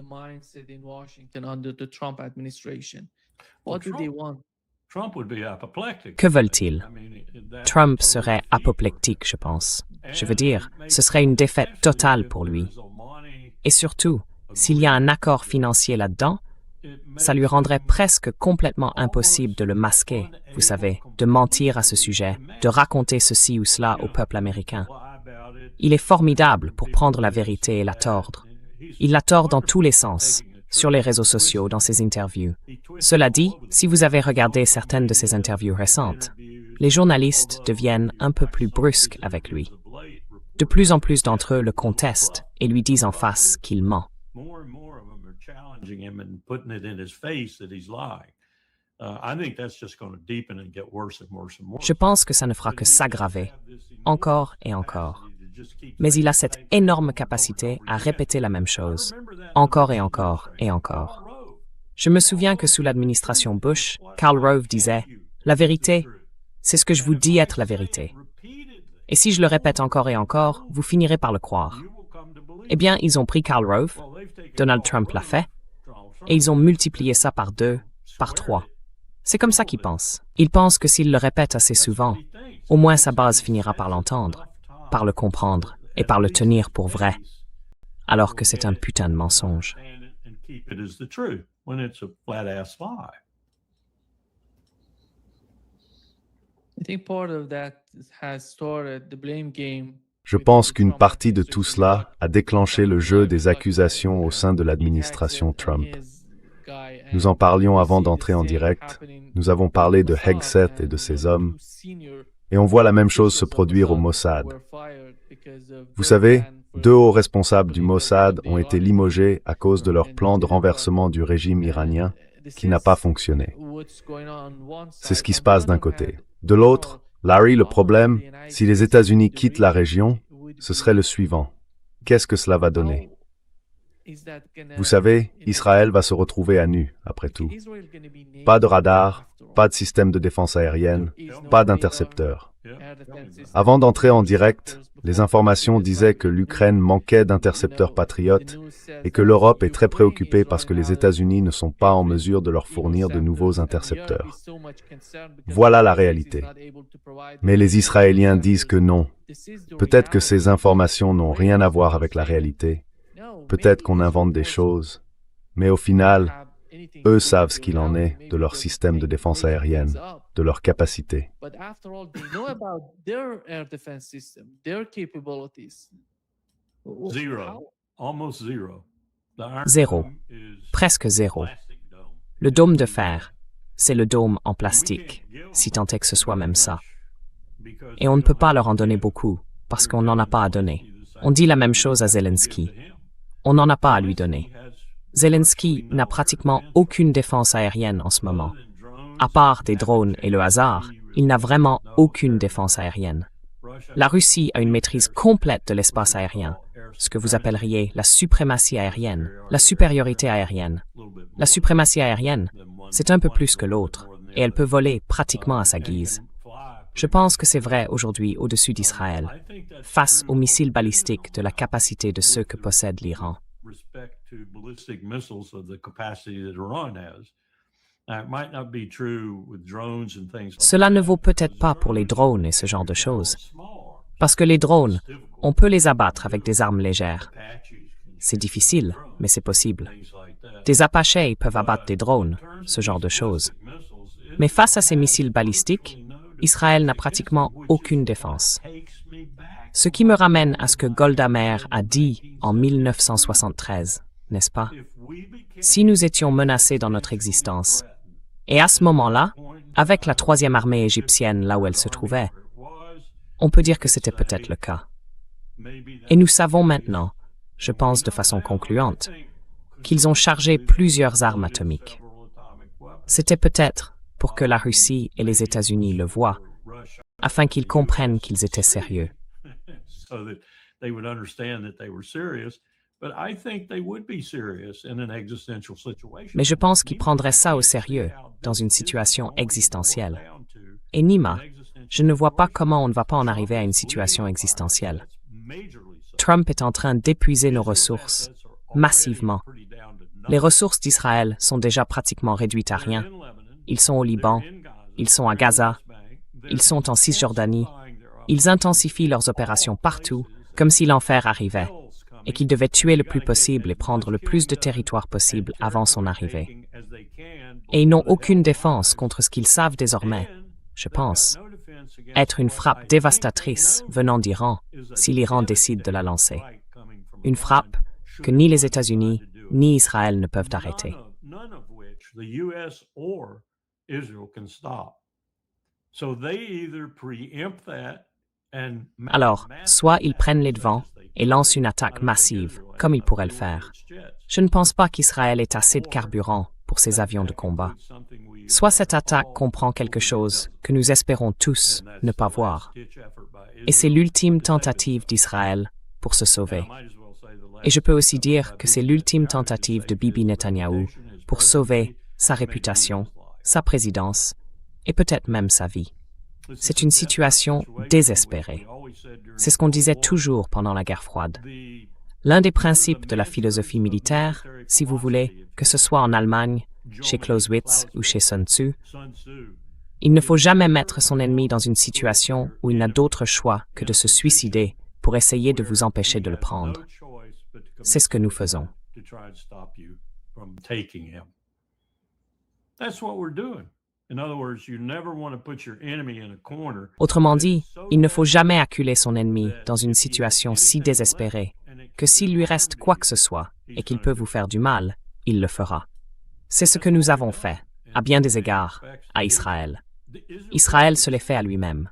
Que veulent-ils? Trump serait apoplectique, je pense. Je veux dire, ce serait une défaite totale pour lui. Et surtout, s'il y a un accord financier là-dedans, ça lui rendrait presque complètement impossible de le masquer, vous savez, de mentir à ce sujet, de raconter ceci ou cela au peuple américain. Il est formidable pour prendre la vérité et la tordre. Il la tord dans tous les sens, sur les réseaux sociaux dans ses interviews. Cela dit, si vous avez regardé certaines de ses interviews récentes, les journalistes deviennent un peu plus brusques avec lui. De plus en plus d'entre eux le contestent et lui disent en face qu'il ment. Je pense que ça ne fera que s'aggraver, encore et encore. Mais il a cette énorme capacité à répéter la même chose, encore et encore et encore. Je me souviens que sous l'administration Bush, Karl Rove disait « La vérité, c'est ce que je vous dis être la vérité. Et si je le répète encore et encore, vous finirez par le croire. » Eh bien, ils ont pris Karl Rove, Donald Trump l'a fait, et ils ont multiplié ça par 2, par 3. C'est comme ça qu'ils pensent. Ils pensent que s'ils le répètent assez souvent, au moins sa base finira par l'entendre, par le comprendre et par le tenir pour vrai, alors que c'est un putain de mensonge. Je pense qu'une partie de tout cela a déclenché le jeu des accusations au sein de l'administration Trump. Nous en parlions avant d'entrer en direct. Nous avons parlé de Hegseth et de ses hommes. Et on voit la même chose se produire au Mossad. Vous savez, 2 hauts responsables du Mossad ont été limogés à cause de leur plan de renversement du régime iranien qui n'a pas fonctionné. C'est ce qui se passe d'un côté. De l'autre, Larry, le problème, si les États-Unis quittent la région, ce serait le suivant. Qu'est-ce que cela va donner? Vous savez, Israël va se retrouver à nu, après tout. Pas de radar, pas de système de défense aérienne, pas d'intercepteurs. Avant d'entrer en direct, les informations disaient que l'Ukraine manquait d'intercepteurs patriotes et que l'Europe est très préoccupée parce que les États-Unis ne sont pas en mesure de leur fournir de nouveaux intercepteurs. Voilà la réalité. Mais les Israéliens disent que non. Peut-être que ces informations n'ont rien à voir avec la réalité. Peut-être qu'on invente des choses. Mais au final, eux savent ce qu'il en est de leur système de défense aérienne, de leur capacité. Zéro. Presque zéro. Le dôme de fer, c'est le dôme en plastique, si tant est que ce soit même ça. Et on ne peut pas leur en donner beaucoup, parce qu'on n'en a pas à donner. On dit la même chose à Zelensky. On n'en a pas à lui donner. Zelensky n'a pratiquement aucune défense aérienne en ce moment. À part des drones et le hasard, il n'a vraiment aucune défense aérienne. La Russie a une maîtrise complète de l'espace aérien, ce que vous appelleriez la suprématie aérienne, la supériorité aérienne. La suprématie aérienne, c'est un peu plus que l'autre, et elle peut voler pratiquement à sa guise. Je pense que c'est vrai aujourd'hui au-dessus d'Israël, face aux missiles balistiques de la capacité de ceux que possède l'Iran. Cela ne vaut peut-être pas pour les drones et ce genre de choses. Parce que les drones, on peut les abattre avec des armes légères. C'est difficile, mais c'est possible. Des Apaches peuvent abattre des drones, ce genre de choses. Mais face à ces missiles balistiques, Israël n'a pratiquement aucune défense. Ce qui me ramène à ce que Golda Meir a dit en 1973, n'est-ce pas? Si nous étions menacés dans notre existence, et à ce moment-là, avec la 3e armée égyptienne là où elle se trouvait, on peut dire que c'était peut-être le cas. Et nous savons maintenant, je pense de façon concluante, qu'ils ont chargé plusieurs armes atomiques. C'était peut-être pour que la Russie et les États-Unis le voient, afin qu'ils comprennent qu'ils étaient sérieux. Mais je pense qu'ils prendraient ça au sérieux dans une situation existentielle. Et Nima, je ne vois pas comment on ne va pas en arriver à une situation existentielle. Trump est en train d'épuiser nos ressources, massivement. Les ressources d'Israël sont déjà pratiquement réduites à rien. Ils sont au Liban, ils sont à Gaza, ils sont en Cisjordanie. Ils intensifient leurs opérations partout, comme si l'enfer arrivait, et qu'ils devaient tuer le plus possible et prendre le plus de territoire possible avant son arrivée. Et ils n'ont aucune défense contre ce qu'ils savent désormais, je pense, être une frappe dévastatrice venant d'Iran si l'Iran décide de la lancer. Une frappe que ni les États-Unis ni Israël ne peuvent arrêter. None of which the US or Israel can stop. So they either preempt that and Alors, soit ils prennent les devants et lancent une attaque massive, comme ils pourraient le faire. Je ne pense pas qu'Israël ait assez de carburant pour ses avions de combat. Soit cette attaque comprend quelque chose que nous espérons tous ne pas voir. Et c'est l'ultime tentative d'Israël pour se sauver. Et je peux aussi dire que c'est l'ultime tentative de Bibi Netanyahou pour sauver sa réputation, sa présidence et peut-être même sa vie. C'est une situation désespérée. C'est ce qu'on disait toujours pendant la guerre froide. L'un des principes de la philosophie militaire, si vous voulez, que ce soit en Allemagne, chez Clausewitz ou chez Sun Tzu, il ne faut jamais mettre son ennemi dans une situation où il n'a d'autre choix que de se suicider pour essayer de vous empêcher de le prendre. C'est ce que nous faisons. Autrement dit, il ne faut jamais acculer son ennemi dans une situation si désespérée que s'il lui reste quoi que ce soit et qu'il peut vous faire du mal, il le fera. C'est ce que nous avons fait, à bien des égards, à Israël. Israël se l'est fait à lui-même.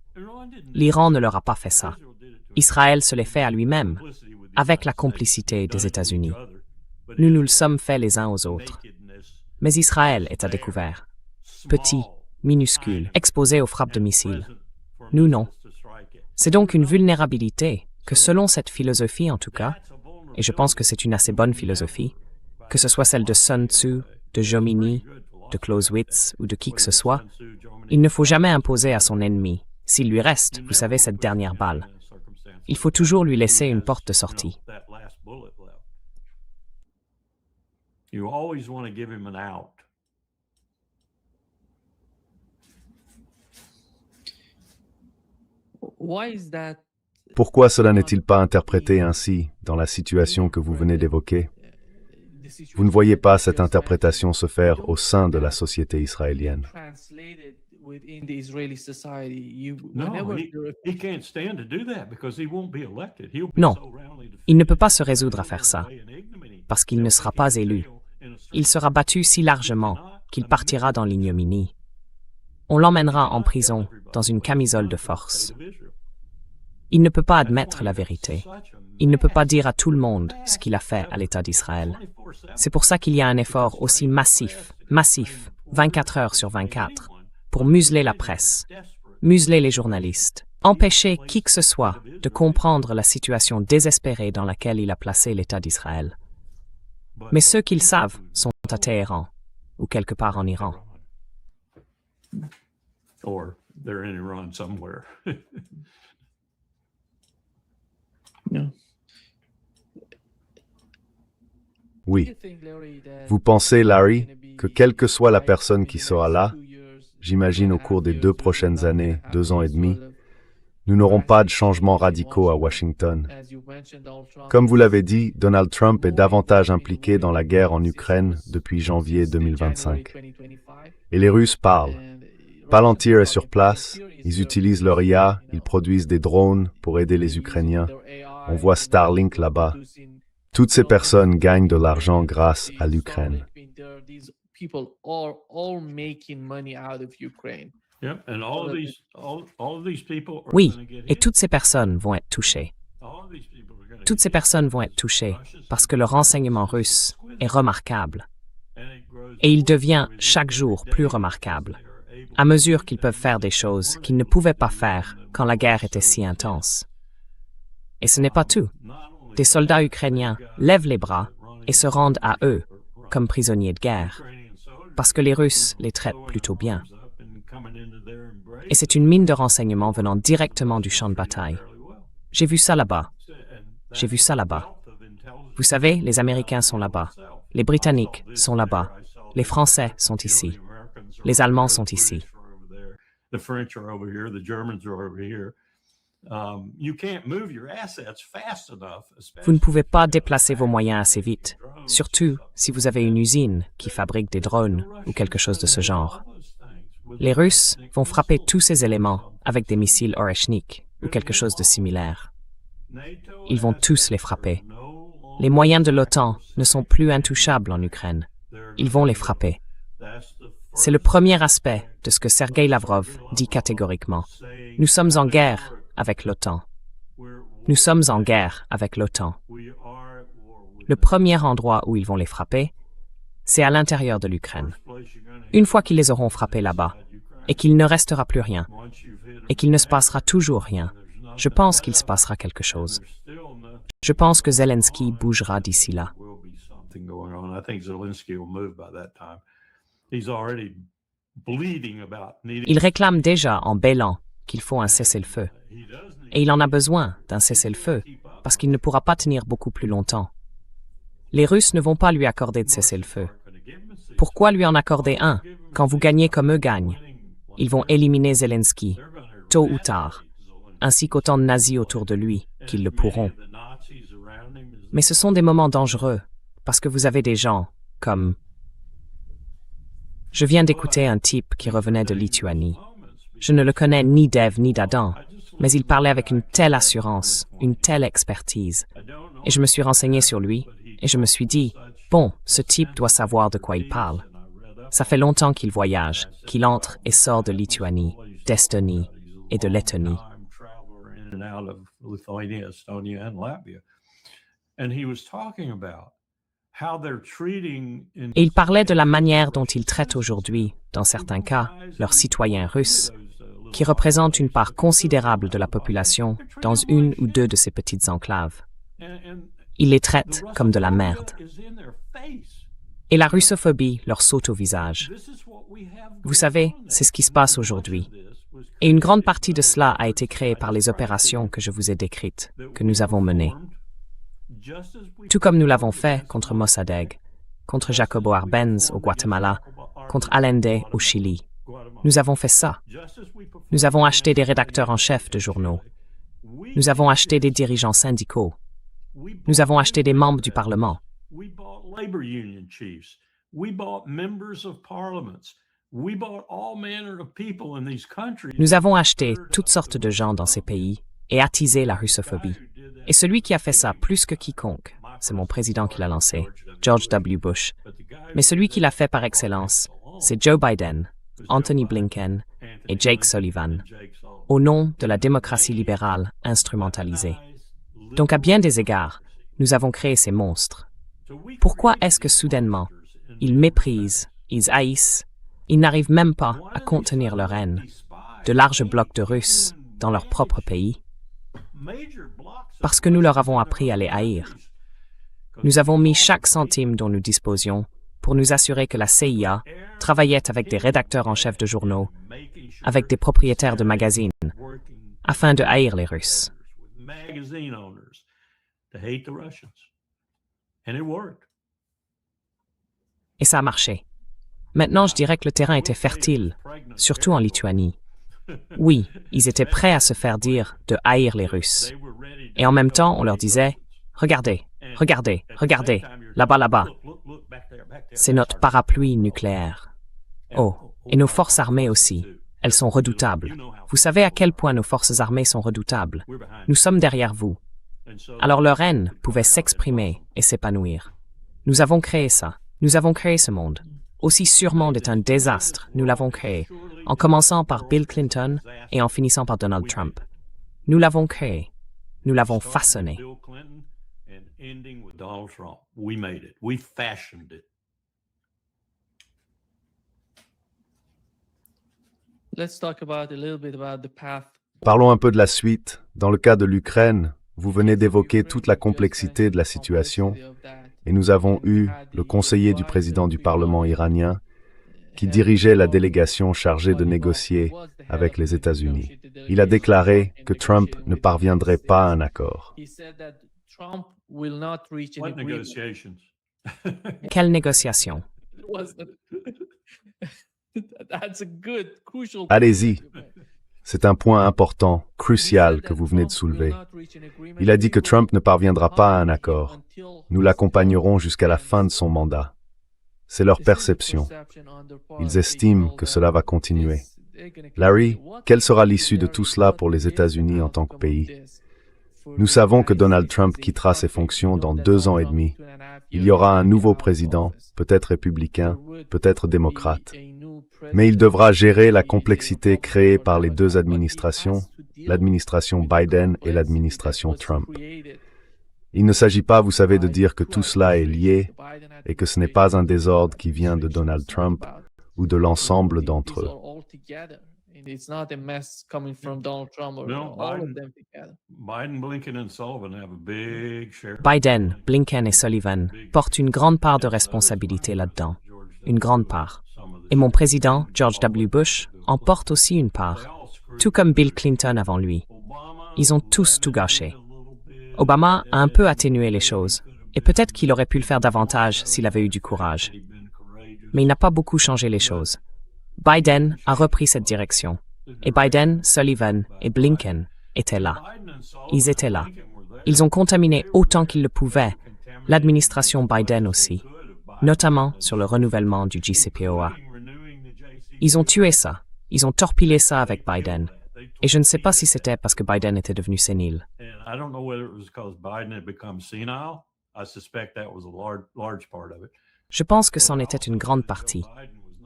L'Iran ne leur a pas fait ça. Israël se l'est fait à lui-même, avec la complicité des États-Unis. Nous nous le sommes fait les uns aux autres. Mais Israël est à découvert. Petit, minuscule, exposé aux frappes de missiles. Nous non. C'est donc une vulnérabilité que selon cette philosophie en tout cas, et je pense que c'est une assez bonne philosophie, que ce soit celle de Sun Tzu, de Jomini, de Clausewitz ou de qui que ce soit, il ne faut jamais imposer à son ennemi, s'il lui reste, vous savez, cette dernière balle. Il faut toujours lui laisser une porte de sortie. You always want to give him an out. Why is that? Pourquoi cela n'est-il pas interprété ainsi dans la situation que vous venez d'évoquer? Vous ne voyez pas cette interprétation se faire au sein de la société israélienne. Non, il ne peut pas se résoudre à faire ça, parce qu'il ne sera pas élu. Il sera battu si largement qu'il partira dans l'ignominie. On l'emmènera en prison dans une camisole de force. Il ne peut pas admettre la vérité. Il ne peut pas dire à tout le monde ce qu'il a fait à l'État d'Israël. C'est pour ça qu'il y a un effort aussi massif, 24 heures sur 24, pour museler la presse, museler les journalistes, empêcher qui que ce soit de comprendre la situation désespérée dans laquelle il a placé l'État d'Israël. Mais ceux qui le savent sont à Téhéran, ou quelque part en Iran. Or they're in Iran somewhere. Oui. Vous pensez, Larry, que quelle que soit la personne qui sera là, j'imagine au cours des 2 prochaines années, 2 ans et demi, nous n'aurons pas de changements radicaux à Washington. Comme vous l'avez dit, Donald Trump est davantage impliqué dans la guerre en Ukraine depuis janvier 2025. Et les Russes parlent. Palantir est sur place, ils utilisent leur IA, ils produisent des drones pour aider les Ukrainiens. On voit Starlink là-bas. Toutes ces personnes gagnent de l'argent grâce à l'Ukraine. Oui, et toutes ces personnes vont être touchées. Toutes ces personnes vont être touchées parce que le renseignement russe est remarquable. Et il devient chaque jour plus remarquable, à mesure qu'ils peuvent faire des choses qu'ils ne pouvaient pas faire quand la guerre était si intense. Et ce n'est pas tout. Des soldats ukrainiens lèvent les bras et se rendent à eux comme prisonniers de guerre, parce que les Russes les traitent plutôt bien. Et c'est une mine de renseignements venant directement du champ de bataille. J'ai vu ça là-bas. J'ai vu ça là-bas. Vous savez, les Américains sont là-bas. Les Britanniques sont là-bas. Les Français sont ici. Les Allemands sont ici. Vous ne pouvez pas déplacer vos moyens assez vite, surtout si vous avez une usine qui fabrique des drones ou quelque chose de ce genre. Les Russes vont frapper tous ces éléments avec des missiles Oreshnik ou quelque chose de similaire. Ils vont tous les frapper. Les moyens de l'OTAN ne sont plus intouchables en Ukraine. Ils vont les frapper. C'est le premier aspect de ce que Sergueï Lavrov dit catégoriquement. Nous sommes en guerre avec l'OTAN. Nous sommes en guerre avec l'OTAN. Le premier endroit où ils vont les frapper, c'est à l'intérieur de l'Ukraine. Une fois qu'ils les auront frappés là-bas, et qu'il ne restera plus rien, et qu'il ne se passera toujours rien, je pense qu'il se passera quelque chose. Je pense que Zelensky bougera d'ici là. Il réclame déjà en bêlant qu'il faut un cessez-le-feu. Et il en a besoin d'un cessez-le-feu, parce qu'il ne pourra pas tenir beaucoup plus longtemps. Les Russes ne vont pas lui accorder de cessez-le-feu. Pourquoi lui en accorder un quand vous gagnez comme eux gagnent? Ils vont éliminer Zelensky, tôt ou tard, ainsi qu'autant de nazis autour de lui qu'ils le pourront. Mais ce sont des moments dangereux, parce que vous avez des gens comme... Je viens d'écouter un type qui revenait de Lituanie. Je ne le connais ni d'Ève ni d'Adam, mais il parlait avec une telle assurance, une telle expertise. Et je me suis renseigné sur lui, et je me suis dit, bon, ce type doit savoir de quoi il parle. Ça fait longtemps qu'il voyage, qu'il entre et sort de Lituanie, d'Estonie et de Lettonie. Et il parlait de la manière dont ils traitent aujourd'hui, dans certains cas, leurs citoyens russes, qui représentent une part considérable de la population dans une ou deux de ces petites enclaves. Ils les traitent comme de la merde. Et la russophobie leur saute au visage. Vous savez, c'est ce qui se passe aujourd'hui. Et une grande partie de cela a été créée par les opérations que je vous ai décrites, que nous avons menées. Tout comme nous l'avons fait contre Mossadegh, contre Jacobo Arbenz au Guatemala, contre Allende au Chili. Nous avons fait ça. Nous avons acheté des rédacteurs en chef de journaux. Nous avons acheté des dirigeants syndicaux. Nous avons acheté des membres du Parlement. Nous avons acheté toutes sortes de gens dans ces pays et attisé la russophobie. Et celui qui a fait ça plus que quiconque, c'est mon président qui l'a lancé, George W. Bush. Mais celui qui l'a fait par excellence, c'est Joe Biden, Anthony Blinken et Jake Sullivan, au nom de la démocratie libérale instrumentalisée. Donc à bien des égards, nous avons créé ces monstres. Pourquoi est-ce que soudainement, ils méprisent, ils haïssent, ils n'arrivent même pas à contenir leur haine, de larges blocs de Russes dans leur propre pays? Parce que nous leur avons appris à les haïr. Nous avons mis chaque centime dont nous disposions pour nous assurer que la CIA travaillait avec des rédacteurs en chef de journaux, avec des propriétaires de magazines, afin de haïr les Russes. Et ça a marché. Maintenant, je dirais que le terrain était fertile, surtout en Lituanie. Oui, ils étaient prêts à se faire dire de haïr les Russes. Et en même temps, on leur disait, regardez, regardez, regardez, là-bas, là-bas. C'est notre parapluie nucléaire. Oh, et nos forces armées aussi. Elles sont redoutables. Vous savez à quel point nos forces armées sont redoutables. Nous sommes derrière vous. Alors leur haine pouvait s'exprimer et s'épanouir. Nous avons créé ça. Nous avons créé ce monde. Aussi sûr monde est un désastre, nous l'avons créé, en commençant par Bill Clinton et en finissant par Donald Trump. Nous l'avons créé. Nous l'avons façonné. Parlons un peu de la suite. Dans le cas de l'Ukraine, vous venez d'évoquer toute la complexité de la situation et nous avons eu le conseiller du président du Parlement iranien qui dirigeait la délégation chargée de négocier avec les États-Unis. Il a déclaré que Trump ne parviendrait pas à un accord. Quelle négociation? Allez-y. C'est un point important, crucial que vous venez de soulever. Il a dit que Trump ne parviendra pas à un accord. Nous l'accompagnerons jusqu'à la fin de son mandat. C'est leur perception. Ils estiment que cela va continuer. Larry, quelle sera l'issue de tout cela pour les États-Unis en tant que pays? Nous savons que Donald Trump quittera ses fonctions dans 2 ans et demi. Il y aura un nouveau président, peut-être républicain, peut-être démocrate. Mais il devra gérer la complexité créée par les 2 administrations, l'administration Biden et l'administration Trump. Il ne s'agit pas, vous savez, de dire que tout cela est lié et que ce n'est pas un désordre qui vient de Donald Trump ou de l'ensemble d'entre eux. It's not a mess coming from Donald Trump or No, all of them together. Biden, Blinken, and Sullivan have a big share. Biden, Blinken et Sullivan portent une grande part de responsabilité là-dedans. Une grande part. Et mon président, George W. Bush, en porte aussi une part. Tout comme Bill Clinton avant lui. Ils ont tous tout gâché. Obama a un peu atténué les choses. Et peut-être qu'il aurait pu le faire davantage s'il avait eu du courage. Mais il n'a pas beaucoup changé les choses. Biden a repris cette direction. Et Biden, Sullivan et Blinken étaient là. Ils étaient là. Ils ont contaminé autant qu'ils le pouvaient l'administration Biden aussi, notamment sur le renouvellement du JCPOA. Ils ont tué ça. Ils ont torpillé ça avec Biden. Et je ne sais pas si c'était parce que Biden était devenu sénile. Je pense que c'en était une grande partie.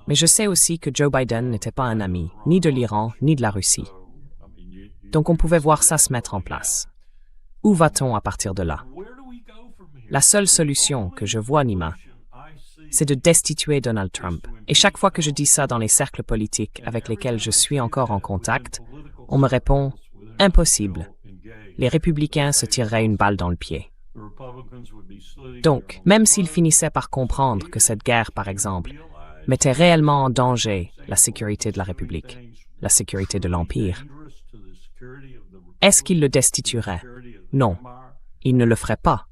Mais je sais aussi que Joe Biden n'était pas un ami, ni de l'Iran, ni de la Russie. Donc on pouvait voir ça se mettre en place. Où va-t-on à partir de là? La seule solution que je vois, Nima, c'est de destituer Donald Trump. Et chaque fois que je dis ça dans les cercles politiques avec lesquels je suis encore en contact, on me répond « Impossible. Les républicains se tireraient une balle dans le pied. » Donc, même s'ils finissaient par comprendre que cette guerre, par exemple, mettait réellement en danger la sécurité de la République, la sécurité de l'Empire, est-ce qu'ils le destitueraient? Non, ils ne le feraient pas,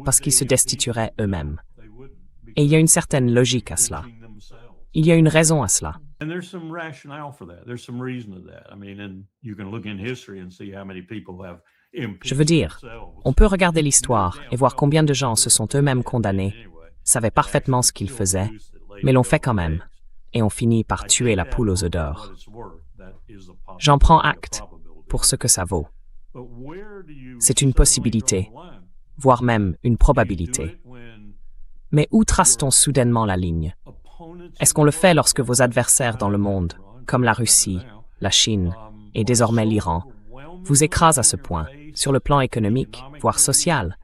parce qu'ils se destitueraient eux-mêmes. Et il y a une certaine logique à cela. Il y a une raison à cela. Je veux dire, on peut regarder l'histoire et voir combien de gens se sont eux-mêmes condamnés, savaient parfaitement ce qu'ils faisaient, mais l'ont fait quand même, et ont fini par tuer la poule aux œufs d'or. J'en prends acte pour ce que ça vaut. C'est une possibilité, voire même une probabilité. Mais où trace-t-on soudainement la ligne? Est-ce qu'on le fait lorsque vos adversaires dans le monde, comme la Russie, la Chine et désormais l'Iran, vous écrasent à ce point, sur le plan économique, voire social,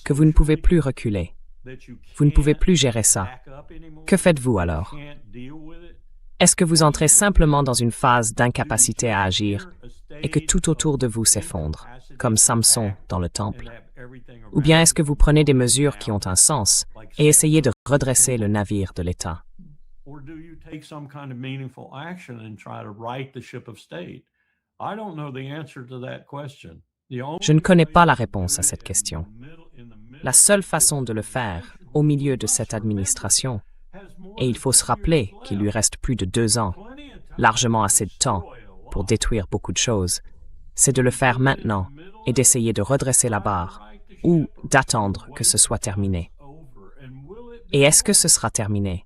que vous ne pouvez plus reculer? Vous ne pouvez plus gérer ça. Que faites-vous alors? Est-ce que vous entrez simplement dans une phase d'incapacité à agir et que tout autour de vous s'effondre, comme Samson dans le temple? Ou bien est-ce que vous prenez des mesures qui ont un sens et essayez de redresser le navire de l'État? Je ne connais pas la réponse à cette question. La seule façon de le faire, au milieu de cette administration, et il faut se rappeler qu'il lui reste plus de 2 ans, largement assez de temps pour détruire beaucoup de choses, c'est de le faire maintenant et d'essayer de redresser la barre ou d'attendre que ce soit terminé. Et est-ce que ce sera terminé?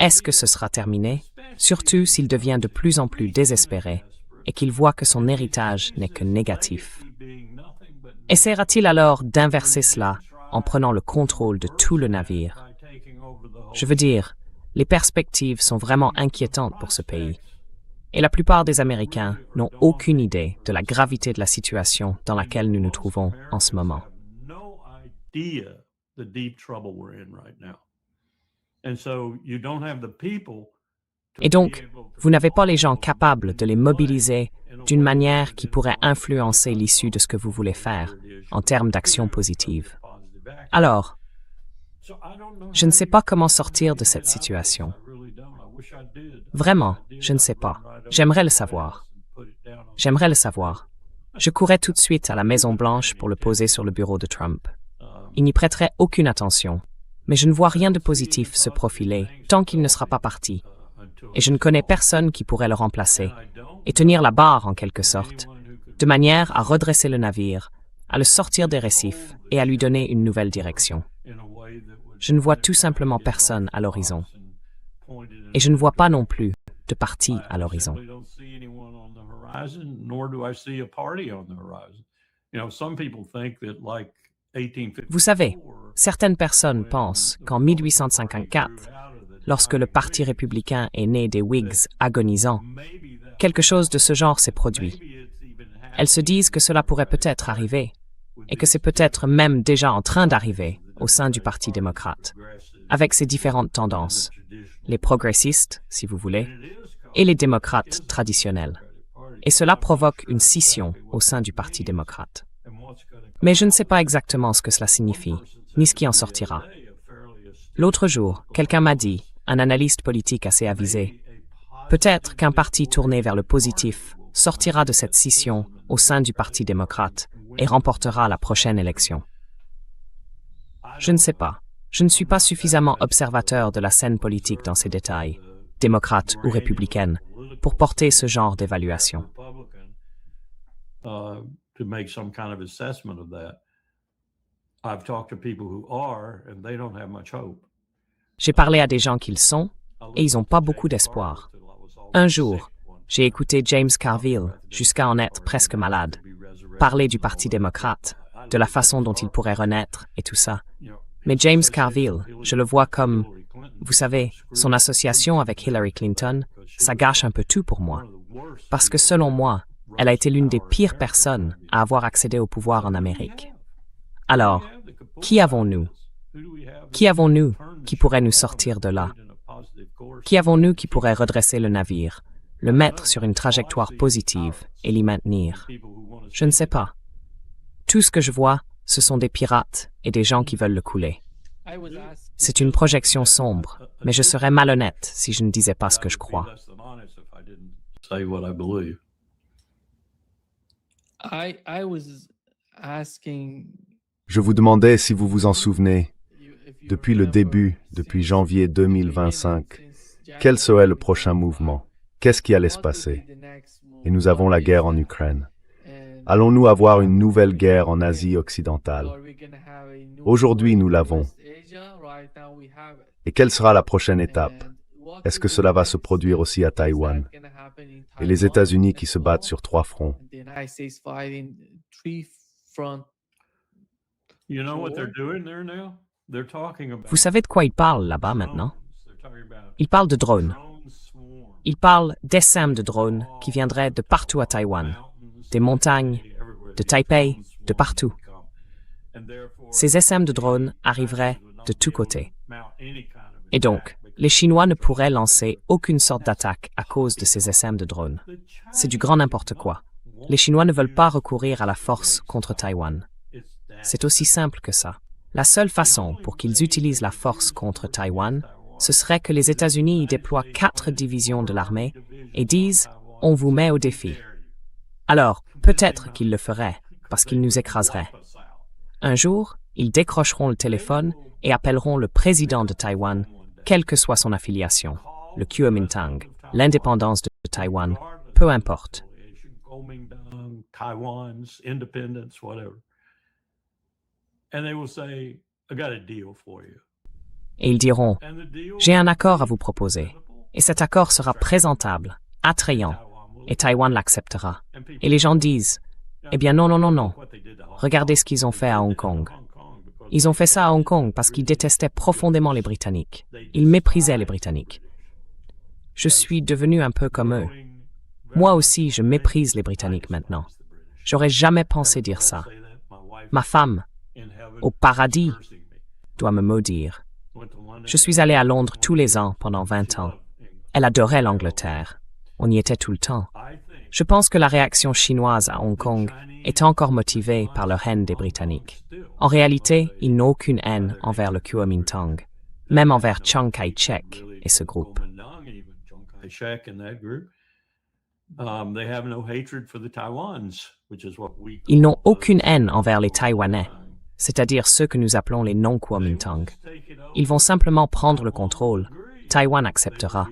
Est-ce que ce sera terminé? Surtout s'il devient de plus en plus désespéré et qu'il voit que son héritage n'est que négatif. Essaiera-t-il alors d'inverser cela en prenant le contrôle de tout le navire? Je veux dire, les perspectives sont vraiment inquiétantes pour ce pays. Et la plupart des Américains n'ont aucune idée de la gravité de la situation dans laquelle nous nous trouvons en ce moment. Et donc, vous n'avez pas les gens capables de les mobiliser d'une manière qui pourrait influencer l'issue de ce que vous voulez faire en termes d'action positive. Alors, je ne sais pas comment sortir de cette situation. Vraiment, je ne sais pas. J'aimerais le savoir. J'aimerais le savoir. Je courrais tout de suite à la Maison-Blanche pour le poser sur le bureau de Trump. Il n'y prêterait aucune attention, mais je ne vois rien de positif se profiler tant qu'il ne sera pas parti. Et je ne connais personne qui pourrait le remplacer et tenir la barre en quelque sorte, de manière à redresser le navire, à le sortir des récifs et à lui donner une nouvelle direction. Je ne vois tout simplement personne à l'horizon. Et je ne vois pas non plus de parti à l'horizon. Vous savez, certaines personnes pensent qu'en 1854, lorsque le Parti républicain est né des Whigs agonisants, quelque chose de ce genre s'est produit. Elles se disent que cela pourrait peut-être arriver, et que c'est peut-être même déjà en train d'arriver au sein du Parti démocrate, avec ses différentes tendances, les progressistes, si vous voulez, et les démocrates traditionnels. Et cela provoque une scission au sein du Parti démocrate. Mais je ne sais pas exactement ce que cela signifie, ni ce qui en sortira. L'autre jour, quelqu'un m'a dit, un analyste politique assez avisé, peut-être qu'un parti tourné vers le positif sortira de cette scission au sein du Parti démocrate et remportera la prochaine élection. Je ne sais pas. Je ne suis pas suffisamment observateur de la scène politique dans ses détails, démocrate ou républicaine, pour porter ce genre d'évaluation. J'ai parlé à des gens qui le sont, et ils n'ont pas beaucoup d'espoir. Un jour, j'ai écouté James Carville, jusqu'à en être presque malade, parler du Parti démocrate, de la façon dont il pourrait renaître et tout ça. Mais James Carville, je le vois comme, vous savez, son association avec Hillary Clinton, ça gâche un peu tout pour moi. Parce que selon moi, elle a été l'une des pires personnes à avoir accédé au pouvoir en Amérique. Alors, qui avons-nous? Qui avons-nous qui pourrait nous sortir de là? Qui avons-nous qui pourrait redresser le navire, le mettre sur une trajectoire positive et l'y maintenir? Je ne sais pas. Tout ce que je vois, ce sont des pirates et des gens qui veulent le couler. C'est une projection sombre, mais je serais malhonnête si je ne disais pas ce que je crois. Je vous demandais si vous vous en souvenez, depuis le début, depuis janvier 2025, quel serait le prochain mouvement? Qu'est-ce qui allait se passer? Et nous avons la guerre en Ukraine. Allons-nous avoir une nouvelle guerre en Asie occidentale? Aujourd'hui, nous l'avons. Et quelle sera la prochaine étape? Est-ce que cela va se produire aussi à Taïwan? Et les États-Unis qui se battent sur 3 fronts. Vous savez de quoi ils parlent là-bas maintenant? Ils parlent de drones. Ils parlent d'essaims de drones qui viendraient de partout à Taïwan, des montagnes, de Taipei, de partout. Ces essaims de drones arriveraient de tous côtés. Et donc, les Chinois ne pourraient lancer aucune sorte d'attaque à cause de ces essaims de drones. C'est du grand n'importe quoi. Les Chinois ne veulent pas recourir à la force contre Taïwan. C'est aussi simple que ça. La seule façon pour qu'ils utilisent la force contre Taïwan, ce serait que les États-Unis y déploient 4 divisions de l'armée et disent « on vous met au défi ». Alors, peut-être qu'ils le feraient, parce qu'ils nous écraseraient. Un jour, ils décrocheront le téléphone et appelleront le président de Taïwan, quelle que soit son affiliation, le Kuomintang, l'indépendance de Taïwan, peu importe. Et ils diront, j'ai un accord à vous proposer, et cet accord sera présentable, attrayant, et Taïwan l'acceptera. Et les gens disent, eh bien non, non, non, non, regardez ce qu'ils ont fait à Hong Kong. Ils ont fait ça à Hong Kong parce qu'ils détestaient profondément les Britanniques. Ils méprisaient les Britanniques. Je suis devenu un peu comme eux. Moi aussi, je méprise les Britanniques maintenant. J'aurais jamais pensé dire ça. Ma femme, au paradis, doit me maudire. Je suis allé à Londres tous les ans pendant 20 ans. Elle adorait l'Angleterre. On y était tout le temps. Je pense que la réaction chinoise à Hong Kong est encore motivée par leur haine des Britanniques. En réalité, ils n'ont aucune haine envers le Kuomintang, même envers Chiang Kai-shek et ce groupe. Ils n'ont aucune haine envers les Taïwanais, c'est-à-dire ceux que nous appelons les non-Kuomintang. Ils vont simplement prendre le contrôle, Taïwan acceptera,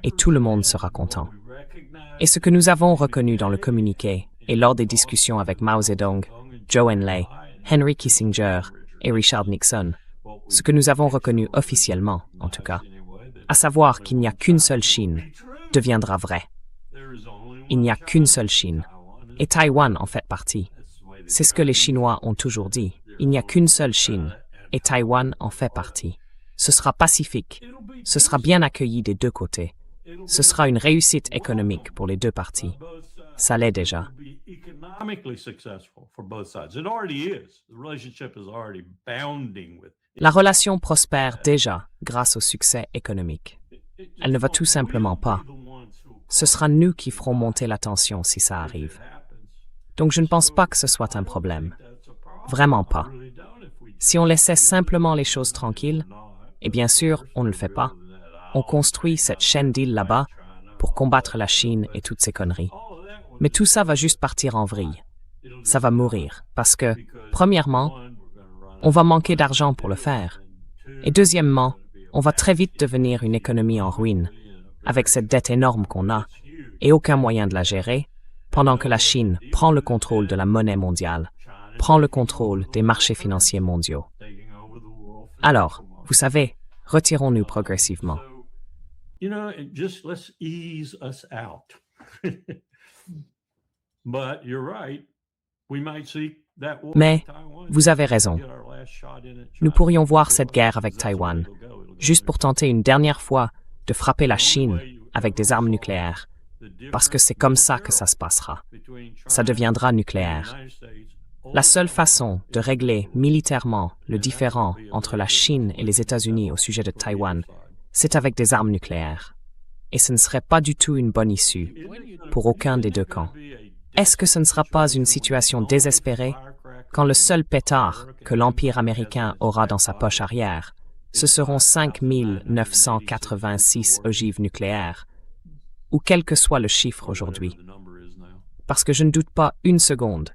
et tout le monde sera content. Et ce que nous avons reconnu dans le communiqué et lors des discussions avec Mao Zedong, Zhou Enlai, Henry Kissinger et Richard Nixon, ce que nous avons reconnu officiellement, en tout cas, à savoir qu'il n'y a qu'une seule Chine, deviendra vrai. Il n'y a qu'une seule Chine, et Taïwan en fait partie. C'est ce que les Chinois ont toujours dit. Il n'y a qu'une seule Chine, et Taïwan en fait partie. Ce sera pacifique. Ce sera bien accueilli des deux côtés. Ce sera une réussite économique pour les deux parties. Ça l'est déjà. La relation prospère déjà grâce au succès économique. Elle ne va tout simplement pas. Ce sera nous qui ferons monter la tension si ça arrive. Donc je ne pense pas que ce soit un problème. Vraiment pas. Si on laissait simplement les choses tranquilles, et bien sûr, on ne le fait pas, on construit cette chaîne d'îles là-bas pour combattre la Chine et toutes ces conneries. Mais tout ça va juste partir en vrille. Ça va mourir parce que, premièrement, on va manquer d'argent pour le faire. Et deuxièmement, on va très vite devenir une économie en ruine, avec cette dette énorme qu'on a et aucun moyen de la gérer, pendant que la Chine prend le contrôle de la monnaie mondiale, prend le contrôle des marchés financiers mondiaux. Alors, vous savez, retirons-nous progressivement. Mais, vous avez raison. Nous pourrions voir cette guerre avec Taïwan, juste pour tenter une dernière fois de frapper la Chine avec des armes nucléaires, parce que c'est comme ça que ça se passera. Ça deviendra nucléaire. La seule façon de régler militairement le différend entre la Chine et les États-Unis au sujet de Taïwan, c'est avec des armes nucléaires. Et ce ne serait pas du tout une bonne issue pour aucun des deux camps. Est-ce que ce ne sera pas une situation désespérée quand le seul pétard que l'Empire américain aura dans sa poche arrière, ce seront 5986 ogives nucléaires, ou quel que soit le chiffre aujourd'hui? Parce que je ne doute pas une seconde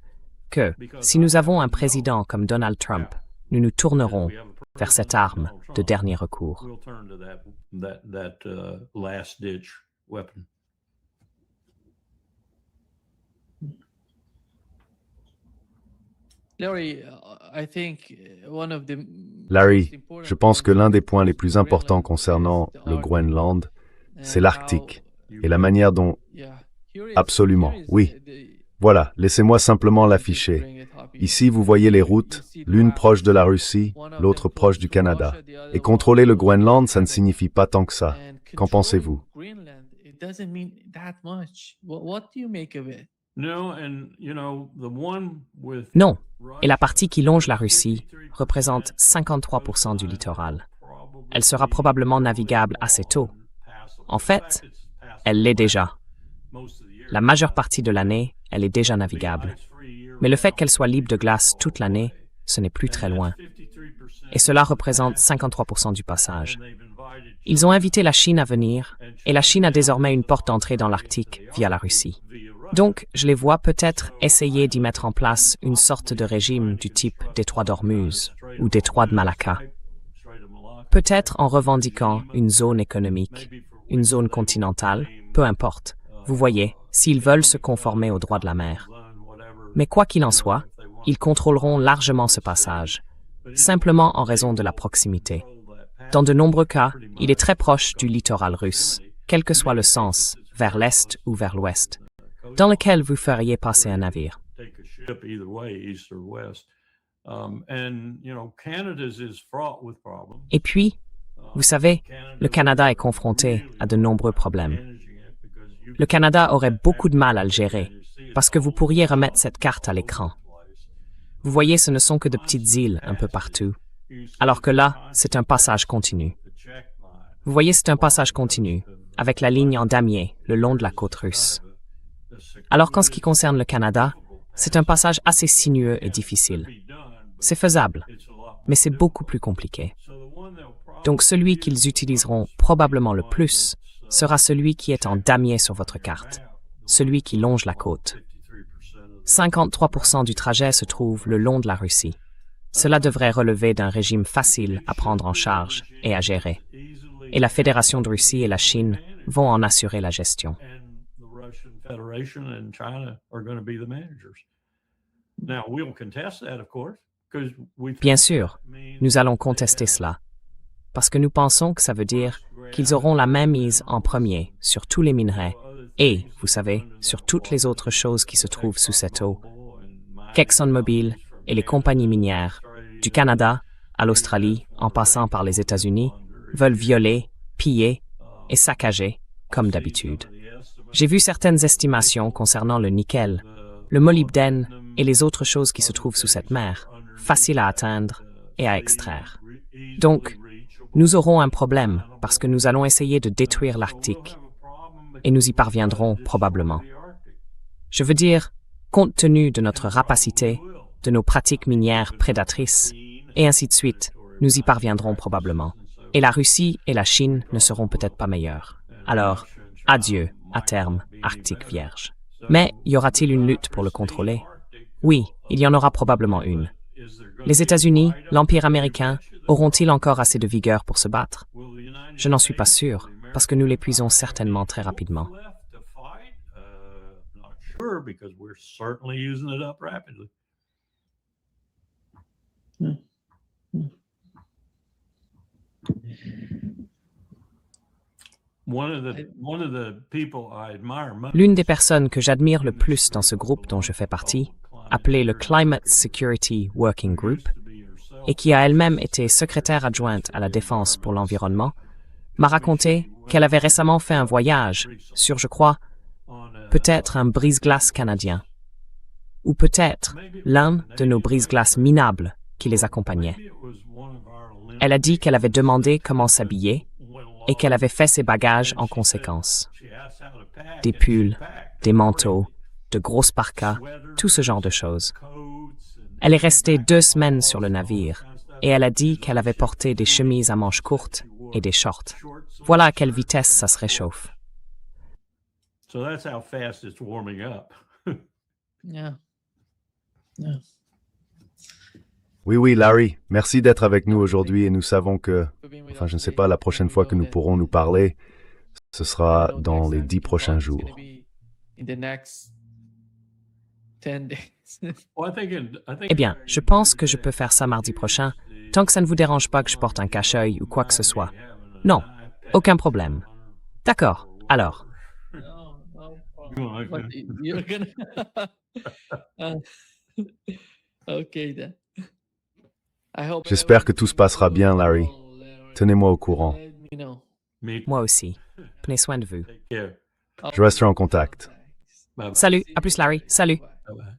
que, si nous avons un président comme Donald Trump, nous nous tournerons vers cette arme de dernier recours. Larry, je pense que l'un des points les plus importants concernant le Groenland, c'est l'Arctique et la manière dont... Absolument, oui. Voilà, laissez-moi simplement l'afficher. Ici, vous voyez les routes, l'une proche de la Russie, l'autre proche du Canada. Et contrôler le Groenland, ça ne signifie pas tant que ça. Qu'en pensez-vous? Non, et la partie qui longe la Russie représente 53% du littoral. Elle sera probablement navigable assez tôt. En fait, elle l'est déjà. La majeure partie de l'année, elle est déjà navigable. Mais le fait qu'elle soit libre de glace toute l'année, ce n'est plus très loin. Et cela représente 53% du passage. Ils ont invité la Chine à venir, et la Chine a désormais une porte d'entrée dans l'Arctique via la Russie. Donc, je les vois peut-être essayer d'y mettre en place une sorte de régime du type détroit d'Ormuz ou détroit de Malacca. Peut-être en revendiquant une zone économique, une zone continentale, peu importe. Vous voyez, s'ils veulent se conformer aux droits de la mer. Mais quoi qu'il en soit, ils contrôleront largement ce passage, simplement en raison de la proximité. Dans de nombreux cas, il est très proche du littoral russe, quel que soit le sens, vers l'est ou vers l'ouest, dans lequel vous feriez passer un navire. Et puis, vous savez, le Canada est confronté à de nombreux problèmes. Le Canada aurait beaucoup de mal à le gérer, parce que vous pourriez remettre cette carte à l'écran. Vous voyez, ce ne sont que de petites îles un peu partout, alors que là, c'est un passage continu. Vous voyez, c'est un passage continu, avec la ligne en damier le long de la côte russe. Alors qu'en ce qui concerne le Canada, c'est un passage assez sinueux et difficile. C'est faisable, mais c'est beaucoup plus compliqué. Donc celui qu'ils utiliseront probablement le plus sera celui qui est en damier sur votre carte, celui qui longe la côte. 53% du trajet se trouve le long de la Russie. Cela devrait relever d'un régime facile à prendre en charge et à gérer. Et la Fédération de Russie et la Chine vont en assurer la gestion. Bien sûr, nous allons contester cela, parce que nous pensons que ça veut dire qu'ils auront la main mise en premier sur tous les minerais et, vous savez, sur toutes les autres choses qui se trouvent sous cette eau. qu'ExxonMobil et les compagnies minières, du Canada à l'Australie, en passant par les États-Unis, veulent violer, piller et saccager, comme d'habitude. J'ai vu certaines estimations concernant le nickel, le molybdène et les autres choses qui se trouvent sous cette mer, faciles à atteindre et à extraire. Donc, nous aurons un problème parce que nous allons essayer de détruire l'Arctique et nous y parviendrons probablement. Je veux dire, compte tenu de notre rapacité, de nos pratiques minières prédatrices, et ainsi de suite, nous y parviendrons probablement. Et la Russie et la Chine ne seront peut-être pas meilleures. Alors, adieu, à terme, Arctique vierge. Mais y aura-t-il une lutte pour le contrôler? Oui, il y en aura probablement une. Les États-Unis, l'Empire américain, auront-ils encore assez de vigueur pour se battre? Je n'en suis pas sûr, parce que nous l'épuisons certainement très rapidement. L'une des personnes que j'admire le plus dans ce groupe dont je fais partie, appelé le Climate Security Working Group, et qui a elle-même été secrétaire adjointe à la défense pour l'environnement, m'a raconté qu'elle avait récemment fait un voyage sur, je crois, peut-être un brise-glace canadien, ou peut-être l'un de nos brise-glaces minables qui les accompagnait. Elle a dit qu'elle avait demandé comment s'habiller et qu'elle avait fait ses bagages en conséquence. Des pulls, des manteaux, de grosses parkas, tout ce genre de choses. Elle est restée 2 semaines sur le navire et elle a dit qu'elle avait porté des chemises à manches courtes et des shorts. Voilà à quelle vitesse ça se réchauffe. So that's how fast it's warming up. Yeah. Oui, Larry, merci d'être avec nous aujourd'hui et nous savons que, enfin, je ne sais pas, la prochaine fois que nous pourrons nous parler, ce sera dans les 10 prochains jours. Eh bien, je pense que je peux faire ça mardi prochain, tant que ça ne vous dérange pas que je porte un cache-œil ou quoi que ce soit. Non, aucun problème. D'accord, alors. J'espère que tout se passera bien, Larry. Tenez-moi au courant. Moi aussi. Prenez soin de vous. Je resterai en contact. Salut, à plus Larry, salut. Bye-bye.